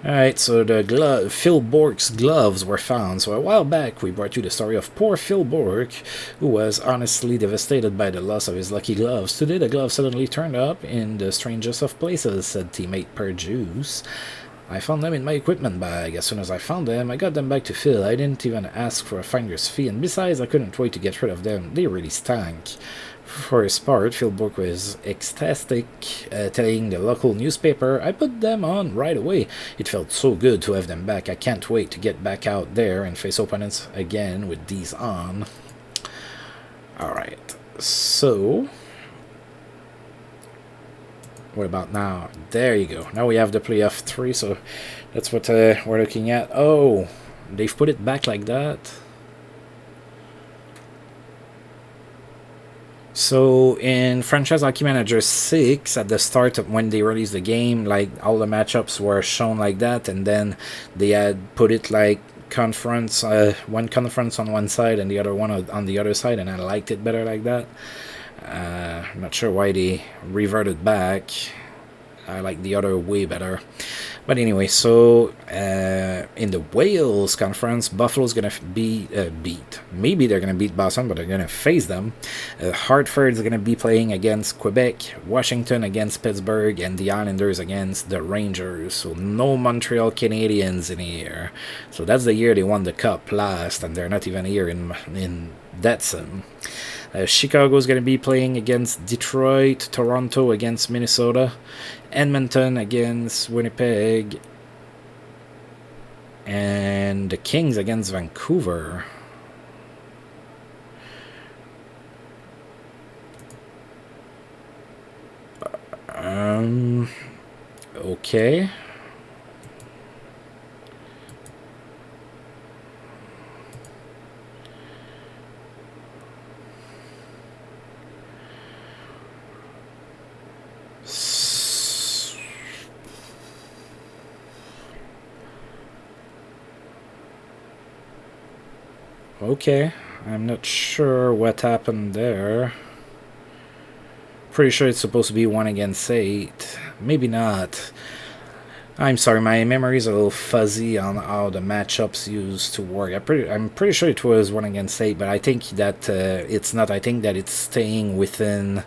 Alright, so the Phil Bourque's gloves were found. So a while back, we brought you the story of poor Phil Bourque, who was honestly devastated by the loss of his lucky gloves. Today, the gloves suddenly turned up in the strangest of places, said teammate Per Juice. I found them in my equipment bag. As soon as I found them, I got them back to Phil. I didn't even ask for a finder's fee, and besides, I couldn't wait to get rid of them. They really stank. For his part, Phil Bourque was ecstatic, telling the local newspaper, I put them on right away. It felt so good to have them back. I can't wait to get back out there and face opponents again with these on. Alright, so what about now? There you go. Now we have the playoff 3, so that's what we're looking at. Oh, they've put it back like that. So in Franchise Hockey Manager 6, at the start of when they released the game, like all the matchups were shown like that, and then they had put it like conference, one conference on one side and the other one on the other side, and I liked it better like that. I'm not sure why they reverted back. I like the other way better. But anyway, so in the Wales conference, Buffalo's going to be beat. Maybe they're going to beat Boston, but they're going to face them. Hartford's going to be playing against Quebec, Washington against Pittsburgh, and the Islanders against the Rangers. So no Montreal Canadiens in here. So that's the year they won the Cup last, and they're not even here in that sim. Chicago's going to be playing against Detroit, Toronto against Minnesota, Edmonton against Winnipeg, and the Kings against Vancouver. Okay. Okay, I'm not sure what happened there. Pretty sure it's supposed to be 1 against 8. Maybe not. I'm sorry, my memory's a little fuzzy on how the matchups used to work. I'm pretty sure it was 1 against 8, but I think that it's not. I think that it's staying within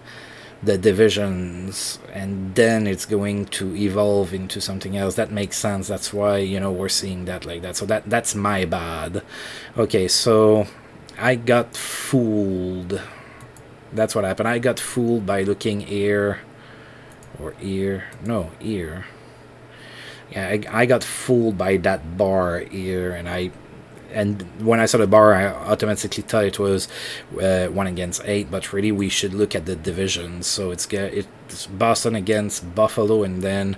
the divisions, and then it's going to evolve into something else. That makes sense. That's why, we're seeing that like that. So that's my bad. Okay, so I got fooled. That's what happened. I got fooled by looking here. Or ear. No, ear. Yeah, I got fooled by that bar here, and when I saw the bar, I automatically thought it was 1-8, but really we should look at the divisions. So it's Boston against Buffalo, and then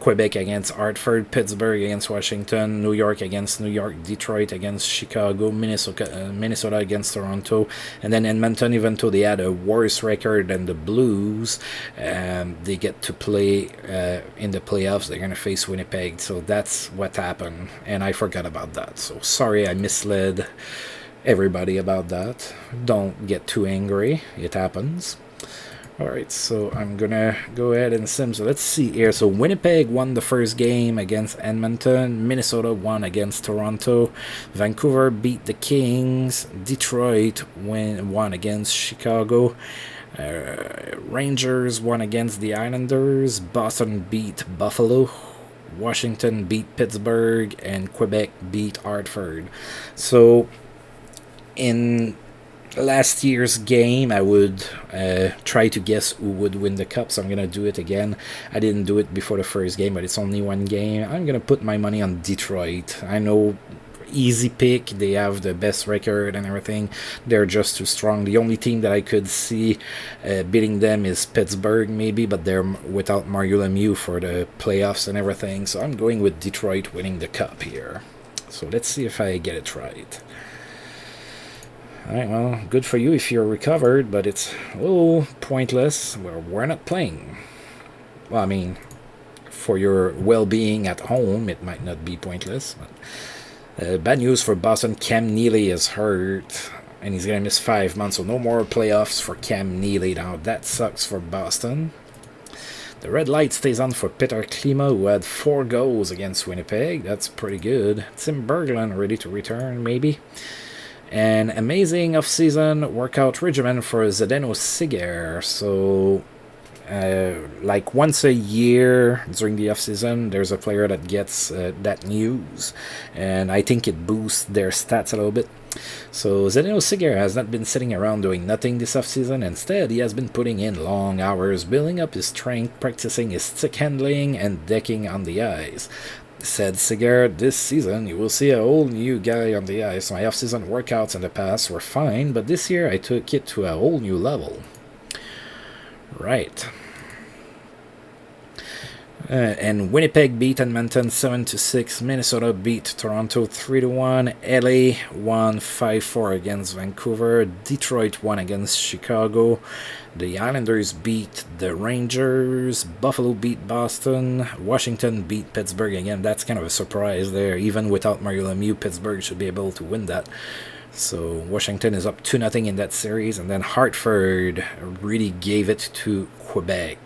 Quebec against Hartford, Pittsburgh against Washington, New York against New York, Detroit against Chicago, Minnesota against Toronto, and then Edmonton, even though they had a worse record than the Blues, they get to play in the playoffs. They're going to face Winnipeg, so that's what happened, and I forgot about that. So sorry I misled everybody about that. Don't get too angry. It happens. Alright, so I'm gonna go ahead and sim. So let's see here. So Winnipeg won the first game against Edmonton. Minnesota won against Toronto. Vancouver beat the Kings. Detroit won against Chicago. Rangers won against the Islanders. Boston beat Buffalo. Washington beat Pittsburgh. And Quebec beat Hartford. So in last year's game, I would try to guess who would win the cup, so I'm going to do it again. I didn't do it before the first game, but it's only one game. I'm going to put my money on Detroit. I know, easy pick. They have the best record and everything. They're just too strong. The only team that I could see beating them is Pittsburgh, maybe, but they're without Mario Lemieux for the playoffs and everything, so I'm going with Detroit winning the cup here. So let's see if I get it right. Alright, well, good for you if you're recovered, but it's a little pointless. We're not playing. Well, I mean, for your well-being at home, it might not be pointless. But, bad news for Boston. Cam Neely is hurt, and he's going to miss 5 months, so no more playoffs for Cam Neely now. That sucks for Boston. The red light stays on for Peter Klima, who had 4 goals against Winnipeg. That's pretty good. Tim Berglund ready to return, maybe. An amazing off-season workout regimen for Zdeno Chara. So, like once a year during the off-season, there's a player that gets that news, and I think it boosts their stats a little bit. So Zdeno Chara has not been sitting around doing nothing this off-season. Instead, he has been putting in long hours, building up his strength, practicing his stick handling, and decking on the ice. Said Chara, this season you will see a whole new guy on the ice. My off-season workouts in the past were fine, but this year I took it to a whole new level. Right. And Winnipeg beat Edmonton 7-6. Minnesota beat Toronto 3-1. LA won 5-4 against Vancouver. Detroit won against Chicago. The Islanders beat the Rangers. Buffalo beat Boston. Washington beat Pittsburgh again. That's kind of a surprise there. Even without Mario Lemieux, Pittsburgh should be able to win that. So Washington is up 2-0 in that series. And then Hartford really gave it to Quebec.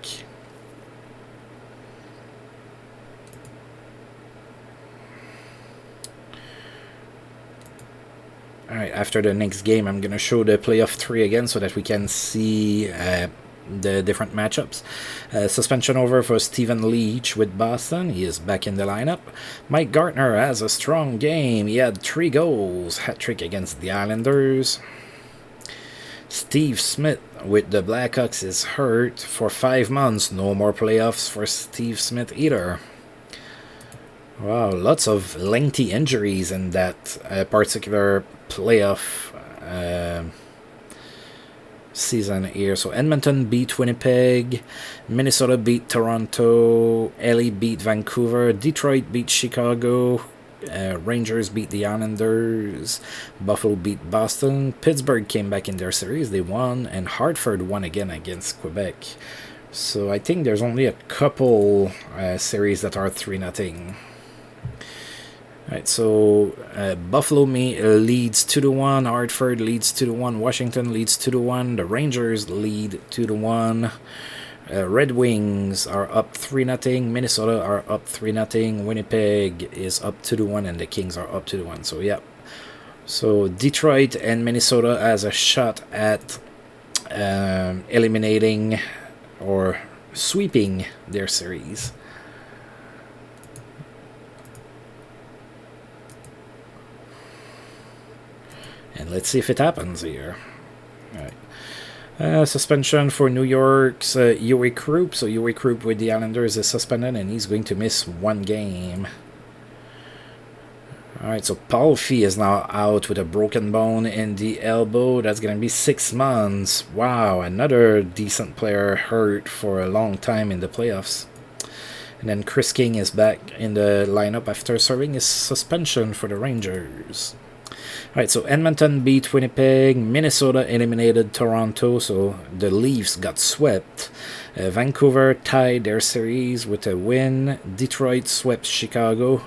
Alright, after the next game, I'm going to show the playoff 3 again so that we can see the different matchups. Suspension over for Stephen Leach with Boston. He is back in the lineup. Mike Gartner has a strong game. He had 3 goals. Hat-trick against the Islanders. Steve Smith with the Blackhawks is hurt for 5 months. No more playoffs for Steve Smith either. Wow, lots of lengthy injuries in that particular playoff season here. So Edmonton beat Winnipeg, Minnesota beat Toronto, LA beat Vancouver, Detroit beat Chicago, Rangers beat the Islanders, Buffalo beat Boston, Pittsburgh came back in their series, they won, and Hartford won again against Quebec. So I think there's only a couple series that are 3-0. Right, so Buffalo leads 2-1, Hartford leads 2-1, Washington leads 2-1, the Rangers lead 2-1, Red Wings are up 3-0, Minnesota are up 3-0, Winnipeg is up 2-1, and the Kings are up 2-1. So yeah, so Detroit and Minnesota has a shot at eliminating or sweeping their series. And let's see if it happens here. All right. Suspension for New York's Yuri Krupp. So Yuri Krupp with the Islanders is suspended, and he's going to miss 1 game. Alright, so Paul Fee is now out with a broken bone in the elbow. That's going to be 6 months. Wow, another decent player hurt for a long time in the playoffs. And then Chris King is back in the lineup after serving his suspension for the Rangers. Alright, so Edmonton beat Winnipeg. Minnesota eliminated Toronto, so the Leafs got swept. Vancouver tied their series with a win. Detroit swept Chicago.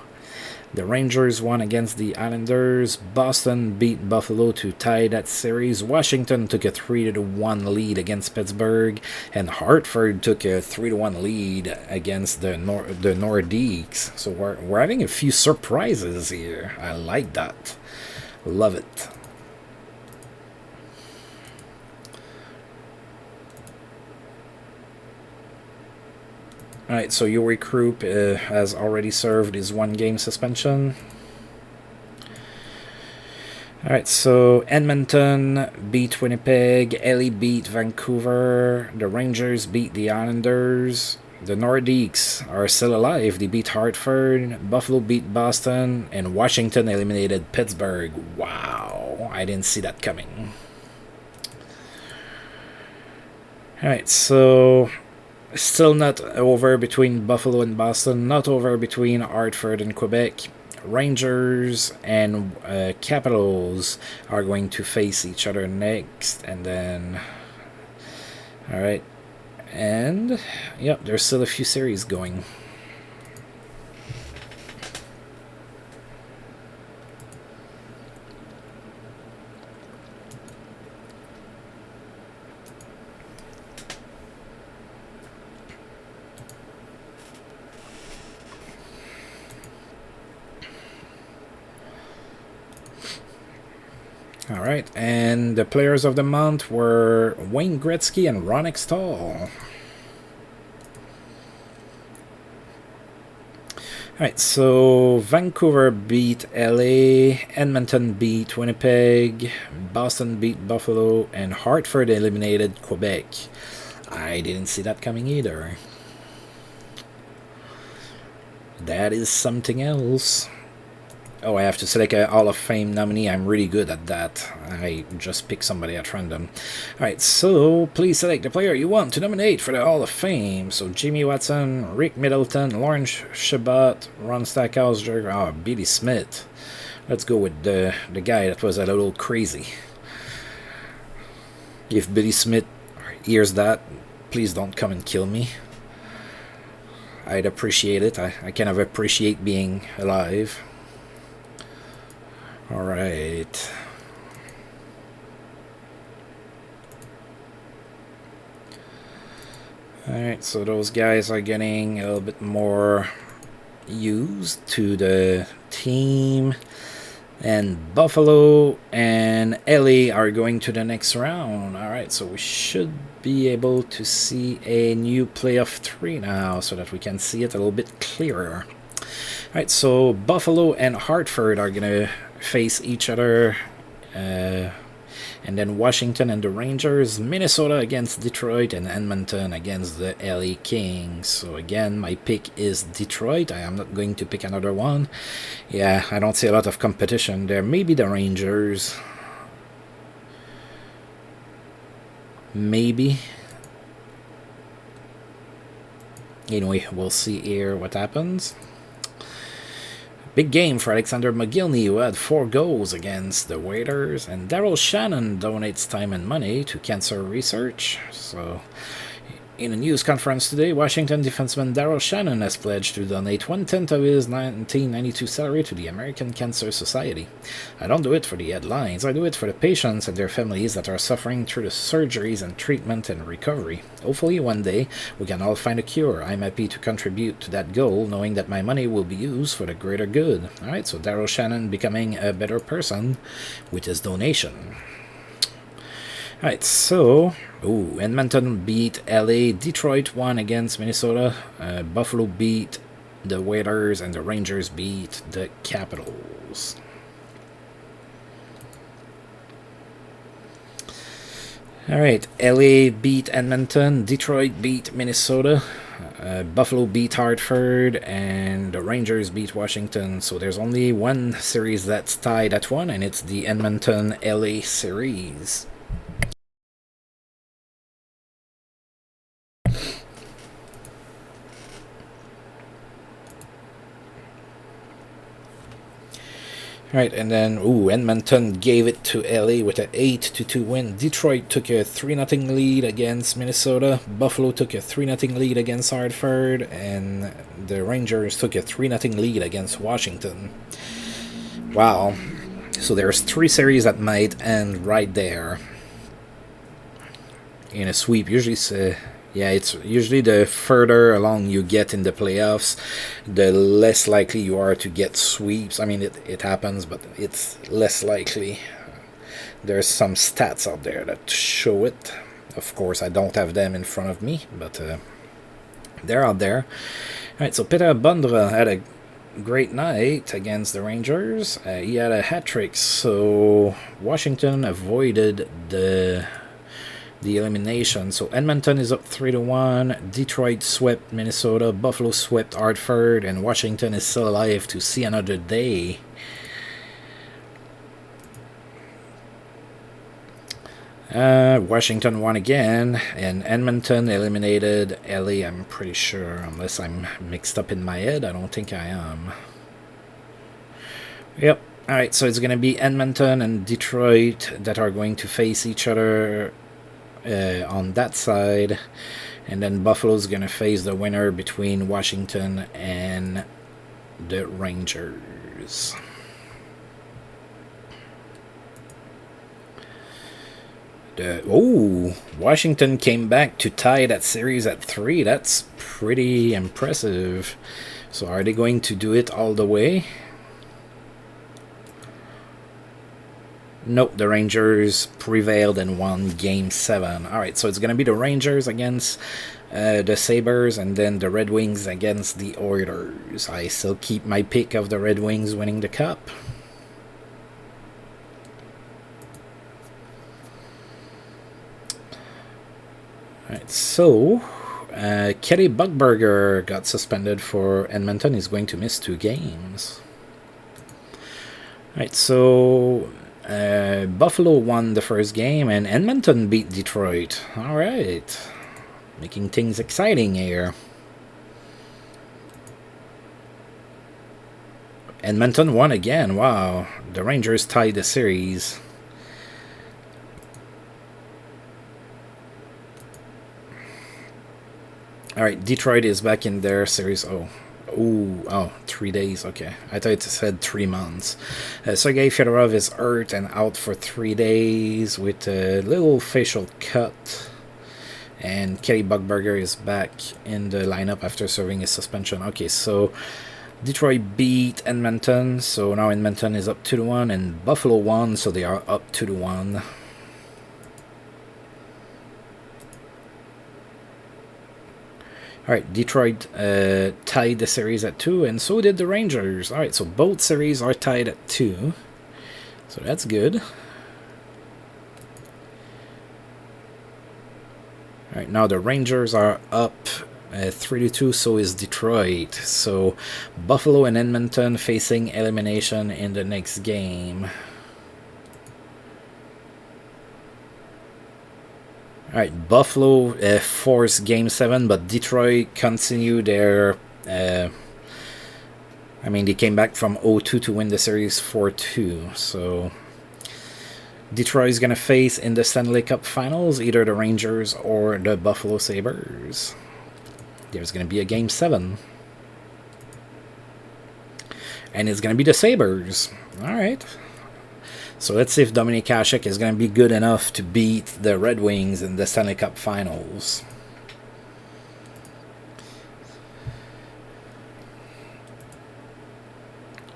The Rangers won against the Islanders. Boston beat Buffalo to tie that series. Washington took a 3-1 lead against Pittsburgh. And Hartford took a 3-1 lead against the Nordiques. So we're having a few surprises here. I like that. Love it. Alright, so Yuri Krupp has already served his 1-game suspension. Alright, so Edmonton beat Winnipeg, LA beat Vancouver, the Rangers beat the Islanders, the Nordiques are still alive, they beat Hartford, Buffalo beat Boston, and Washington eliminated Pittsburgh. Wow, I didn't see that coming. Alright, so still not over between Buffalo and Boston, not over between Hartford and Quebec. Rangers and Capitals are going to face each other next, and then alright, and yep, there's still a few series going. Alright, and the players of the month were Wayne Gretzky and Ron Extall. Alright, so Vancouver beat LA, Edmonton beat Winnipeg, Boston beat Buffalo, and Hartford eliminated Quebec. I didn't see that coming either. That is something else. Oh, I have to select a Hall of Fame nominee. I'm really good at that. I just pick somebody at random. Alright, so please select the player you want to nominate for the Hall of Fame. So Jimmy Watson, Rick Middleton, Lawrence Chabot, Ron Stackhouse, Billy Smith. Let's go with the guy that was a little crazy. If Billy Smith hears that, please don't come and kill me. I'd appreciate it. I kind of appreciate being alive. Alright. Alright, so those guys are getting a little bit more used to the team. And Buffalo and LA are going to the next round. Alright, so we should be able to see a new playoff 3 now so that we can see it a little bit clearer. Alright, so Buffalo and Hartford are going to face each other, and then Washington and the Rangers, Minnesota against Detroit, and Edmonton against the LA Kings. So again, my pick is Detroit. I am not going to pick another one. Yeah, I don't see a lot of competition there. Maybe the Rangers. Maybe. Anyway, we'll see here what happens. Big game for Alexander McGillney, who had 4 goals against the Waiters, and Daryl Shannon donates time and money to cancer research. So, in a news conference today, Washington defenseman Daryl Shannon has pledged to donate 1/10 of his 1992 salary to the American Cancer Society. I don't do it for the headlines, I do it for the patients and their families that are suffering through the surgeries and treatment and recovery. Hopefully one day we can all find a cure. I'm happy to contribute to that goal, knowing that my money will be used for the greater good. Alright, so Daryl Shannon becoming a better person with his donation. Alright, so Edmonton beat LA, Detroit won against Minnesota, Buffalo beat the Whalers, and the Rangers beat the Capitals. Alright, LA beat Edmonton, Detroit beat Minnesota, Buffalo beat Hartford, and the Rangers beat Washington. So there's only one series that's tied at 1, and it's the Edmonton-LA series. Right, and then Edmonton gave it to LA with an 8-2 win. Detroit took a 3-0 lead against Minnesota. Buffalo took a 3-0 lead against Hartford, and the Rangers took a 3-0 lead against Washington. Wow. So there's 3 series that might end right there in a sweep. Usually it's usually the further along you get in the playoffs, the less likely you are to get sweeps. I mean, it happens, but it's less likely. There's some stats out there that show it. Of course, I don't have them in front of me, but they're out there. Alright, so Peter Bondra had a great night against the Rangers. He had a hat-trick, so Washington avoided the elimination. So Edmonton is up 3-1. Detroit swept Minnesota. Buffalo swept Hartford, and Washington is still alive to see another day. Washington won again, and Edmonton eliminated LA, I'm pretty sure, unless I'm mixed up in my head. I don't think I am. Yep. Alright, so it's going to be Edmonton and Detroit that are going to face each other on that side, and then Buffalo's gonna face the winner between Washington and the Rangers. Washington came back to tie that series at 3. That's pretty impressive. So are they going to do it all the way? Nope, the Rangers prevailed and won Game 7. Alright, so it's going to be the Rangers against the Sabres, and then the Red Wings against the Oilers. I still keep my pick of the Red Wings winning the Cup. Alright, so Kelly Buchberger got suspended for Edmonton. He's going to miss 2 games. Alright, so Buffalo won the first game, and Edmonton beat Detroit. Alright. Making things exciting here. Edmonton won again. Wow. The Rangers tied the series. Alright, Detroit is back in their series. 3 days. Okay, I thought it said 3 months. Sergei Fedorov is hurt and out for 3 days with a little facial cut. And Kelly Buchberger is back in the lineup after serving his suspension. Okay, so Detroit beat Edmonton, so now Edmonton is up 2-1, and Buffalo won, so they are up 2-1. Alright, Detroit tied the series at 2, and so did the Rangers. Alright, so both series are tied at 2. So that's good. Alright, now the Rangers are up 3-2, so is Detroit. So Buffalo and Edmonton facing elimination in the next game. Alright, Buffalo forced Game 7, but Detroit continued their... they came back from 0-2 to win the series 4-2. So Detroit is going to face in the Stanley Cup Finals either the Rangers or the Buffalo Sabres. There's going to be a Game 7. And it's going to be the Sabres. Alright. So let's see if Dominik Hasek is going to be good enough to beat the Red Wings in the Stanley Cup Finals.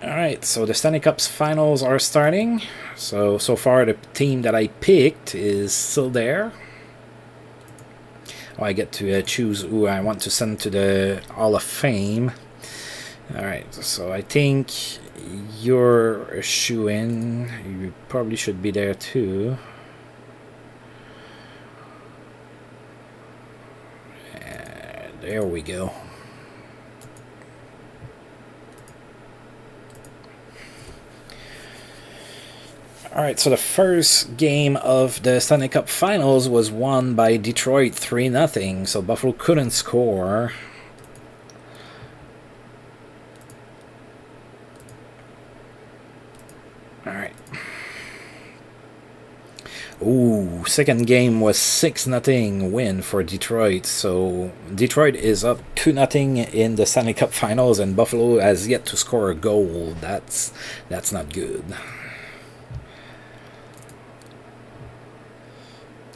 Alright, so the Stanley Cup's finals are starting. So far the team that I picked is still there. I get to choose who I want to send to the Hall of Fame. Alright, so I think you're a shoo-in. You probably should be there too. There we go. Alright, so the first game of the Stanley Cup Finals was won by Detroit 3-0, so Buffalo couldn't score. Alright. Ooh, second game was 6-0 win for Detroit, so Detroit is up 2-0 in the Stanley Cup Finals, and Buffalo has yet to score a goal. That's not good.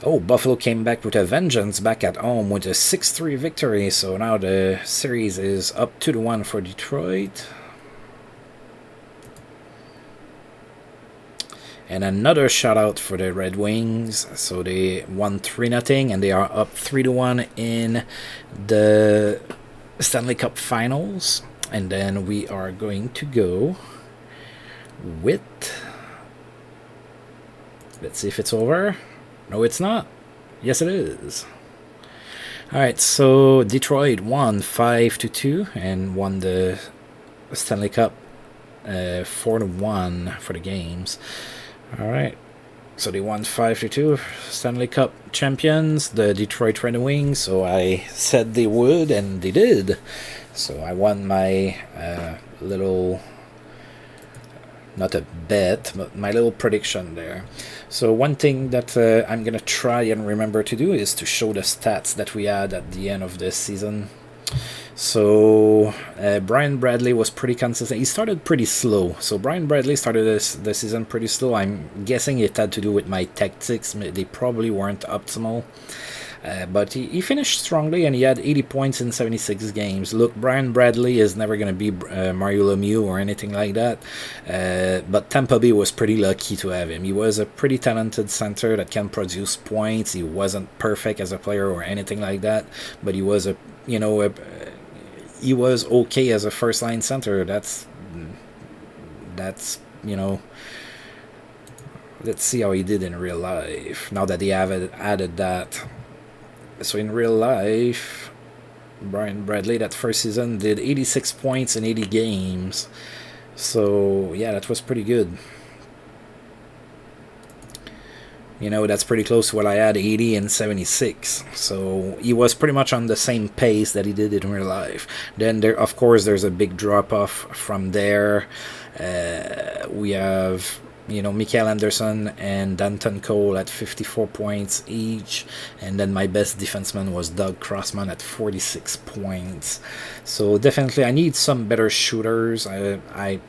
Oh, Buffalo came back with a vengeance back at home with a 6-3 victory, so now the series is up 2-1 for Detroit. And another shout out for the Red Wings, so they won 3-0 and they are up 3-1 in the Stanley Cup Finals. And then we are going to go with, let's see if it's over. No, it's not. Yes, it is. Alright, so Detroit won 5-2 and won the Stanley Cup 4-1 for the games. Alright, so they won 5-2, Stanley Cup champions, the Detroit Red Wings. So I said they would, and they did. So I won my little, not a bet, but my little prediction there. So one thing that I'm going to try and remember to do is to show the stats that we had at the end of this season. So Brian Bradley was pretty consistent. He started pretty slow. So Brian Bradley started the season pretty slow. I'm guessing it had to do with my tactics. They probably weren't optimal. But he finished strongly, and he had 80 points in 76 games. Look, Brian Bradley is never going to be Mario Lemieux or anything like that. But Tampa Bay was pretty lucky to have him. He was a pretty talented center that can produce points. He wasn't perfect as a player or anything like that, but he was he was okay as a first-line center. That's let's see how he did in real life, now that they have added that. So in real life, Brian Bradley, that first season, did 86 points in 80 games. So yeah, that was pretty good. That's pretty close to what I had, 80 and 76. So he was pretty much on the same pace that he did in real life. Then of course there's a big drop off from there. We have Mikael Anderson and Danton Cole at 54 points each, and then my best defenseman was Doug Crossman at 46 points. So definitely I need some better shooters. I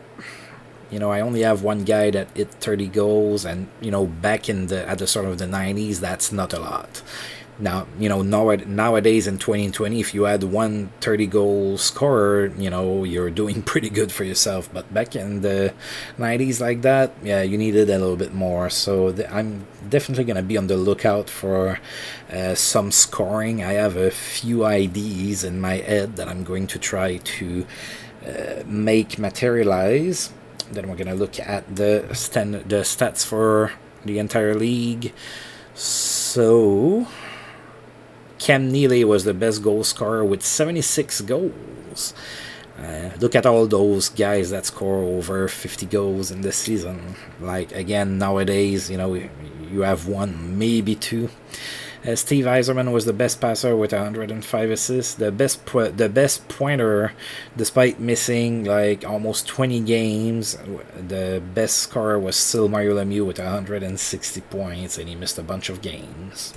only have one guy that hit 30 goals, and back at the start of the 90s, that's not a lot. Now, nowadays in 2020, if you had one 30-goal scorer, you're doing pretty good for yourself. But back in the 90s like that, yeah, you needed a little bit more. So I'm definitely going to be on the lookout for some scoring. I have a few ideas in my head that I'm going to try to make materialize. Then we're going to look at the stats for the entire league. So Cam Neely was the best goal scorer with 76 goals. Look at all those guys that score over 50 goals in this season. Like, again, nowadays, you have one, maybe two. Steve Yzerman was the best passer with 105 assists. The best pointer, despite missing like almost 20 games, the best scorer was still Mario Lemieux with 160 points, and he missed a bunch of games.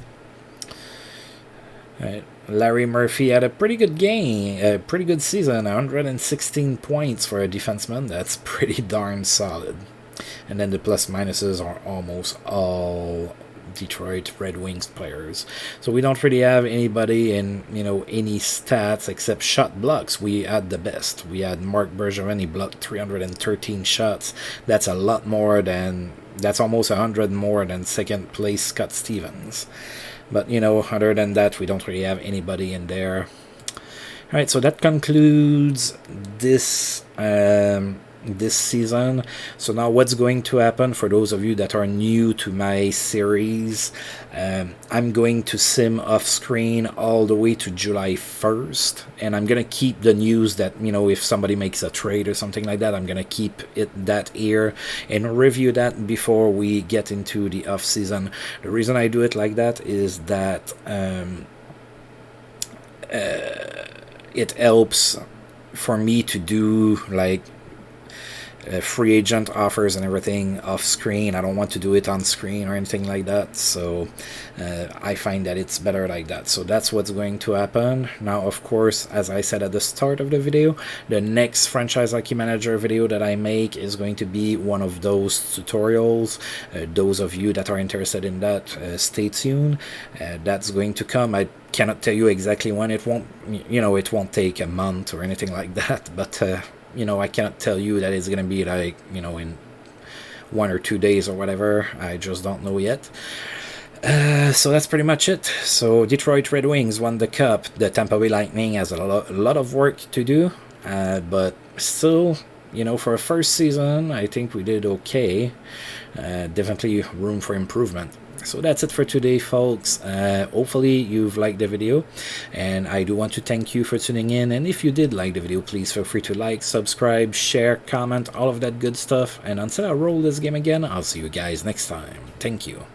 Larry Murphy had a pretty good game, a pretty good season, 116 points for a defenseman. That's pretty darn solid. And then the plus minuses are almost all Detroit Red Wings players. So we don't really have anybody in, any stats except shot blocks. We had the best. We had Mark Bergevin. He blocked 313 shots. That's a lot more than, that's almost 100 more than second place Scott Stevens. But, other than that, we don't really have anybody in there. All right, so that concludes this this season. So now what's going to happen for those of you that are new to my series, I'm going to sim off screen all the way to July 1st, and I'm going to keep the news that, if somebody makes a trade or something like that, I'm going to keep that here and review that before we get into the off season. The reason I do it like that is that it helps for me to do like free agent offers and everything off screen. I don't want to do it on screen or anything like that, so I find that it's better like that. So that's what's going to happen. Now, of course, as I said at the start of the video, the next franchise hockey manager video that I make is going to be one of those tutorials. Those of you that are interested in that, stay tuned. That's going to come. I cannot tell you exactly when. It won't, it won't take a month or anything like that, but I cannot tell you that it's going to be like, in 1 or 2 days or whatever. I just don't know yet. So that's pretty much it. So Detroit Red Wings won the cup. The Tampa Bay Lightning has a lot of work to do. But still, for a first season, I think we did okay. Definitely room for improvement. So that's it for today, folks. Hopefully you've liked the video, and I do want to thank you for tuning in. And if you did like the video, please feel free to like, subscribe, share, comment, all of that good stuff. And until I roll this game again, I'll see you guys next time. Thank you.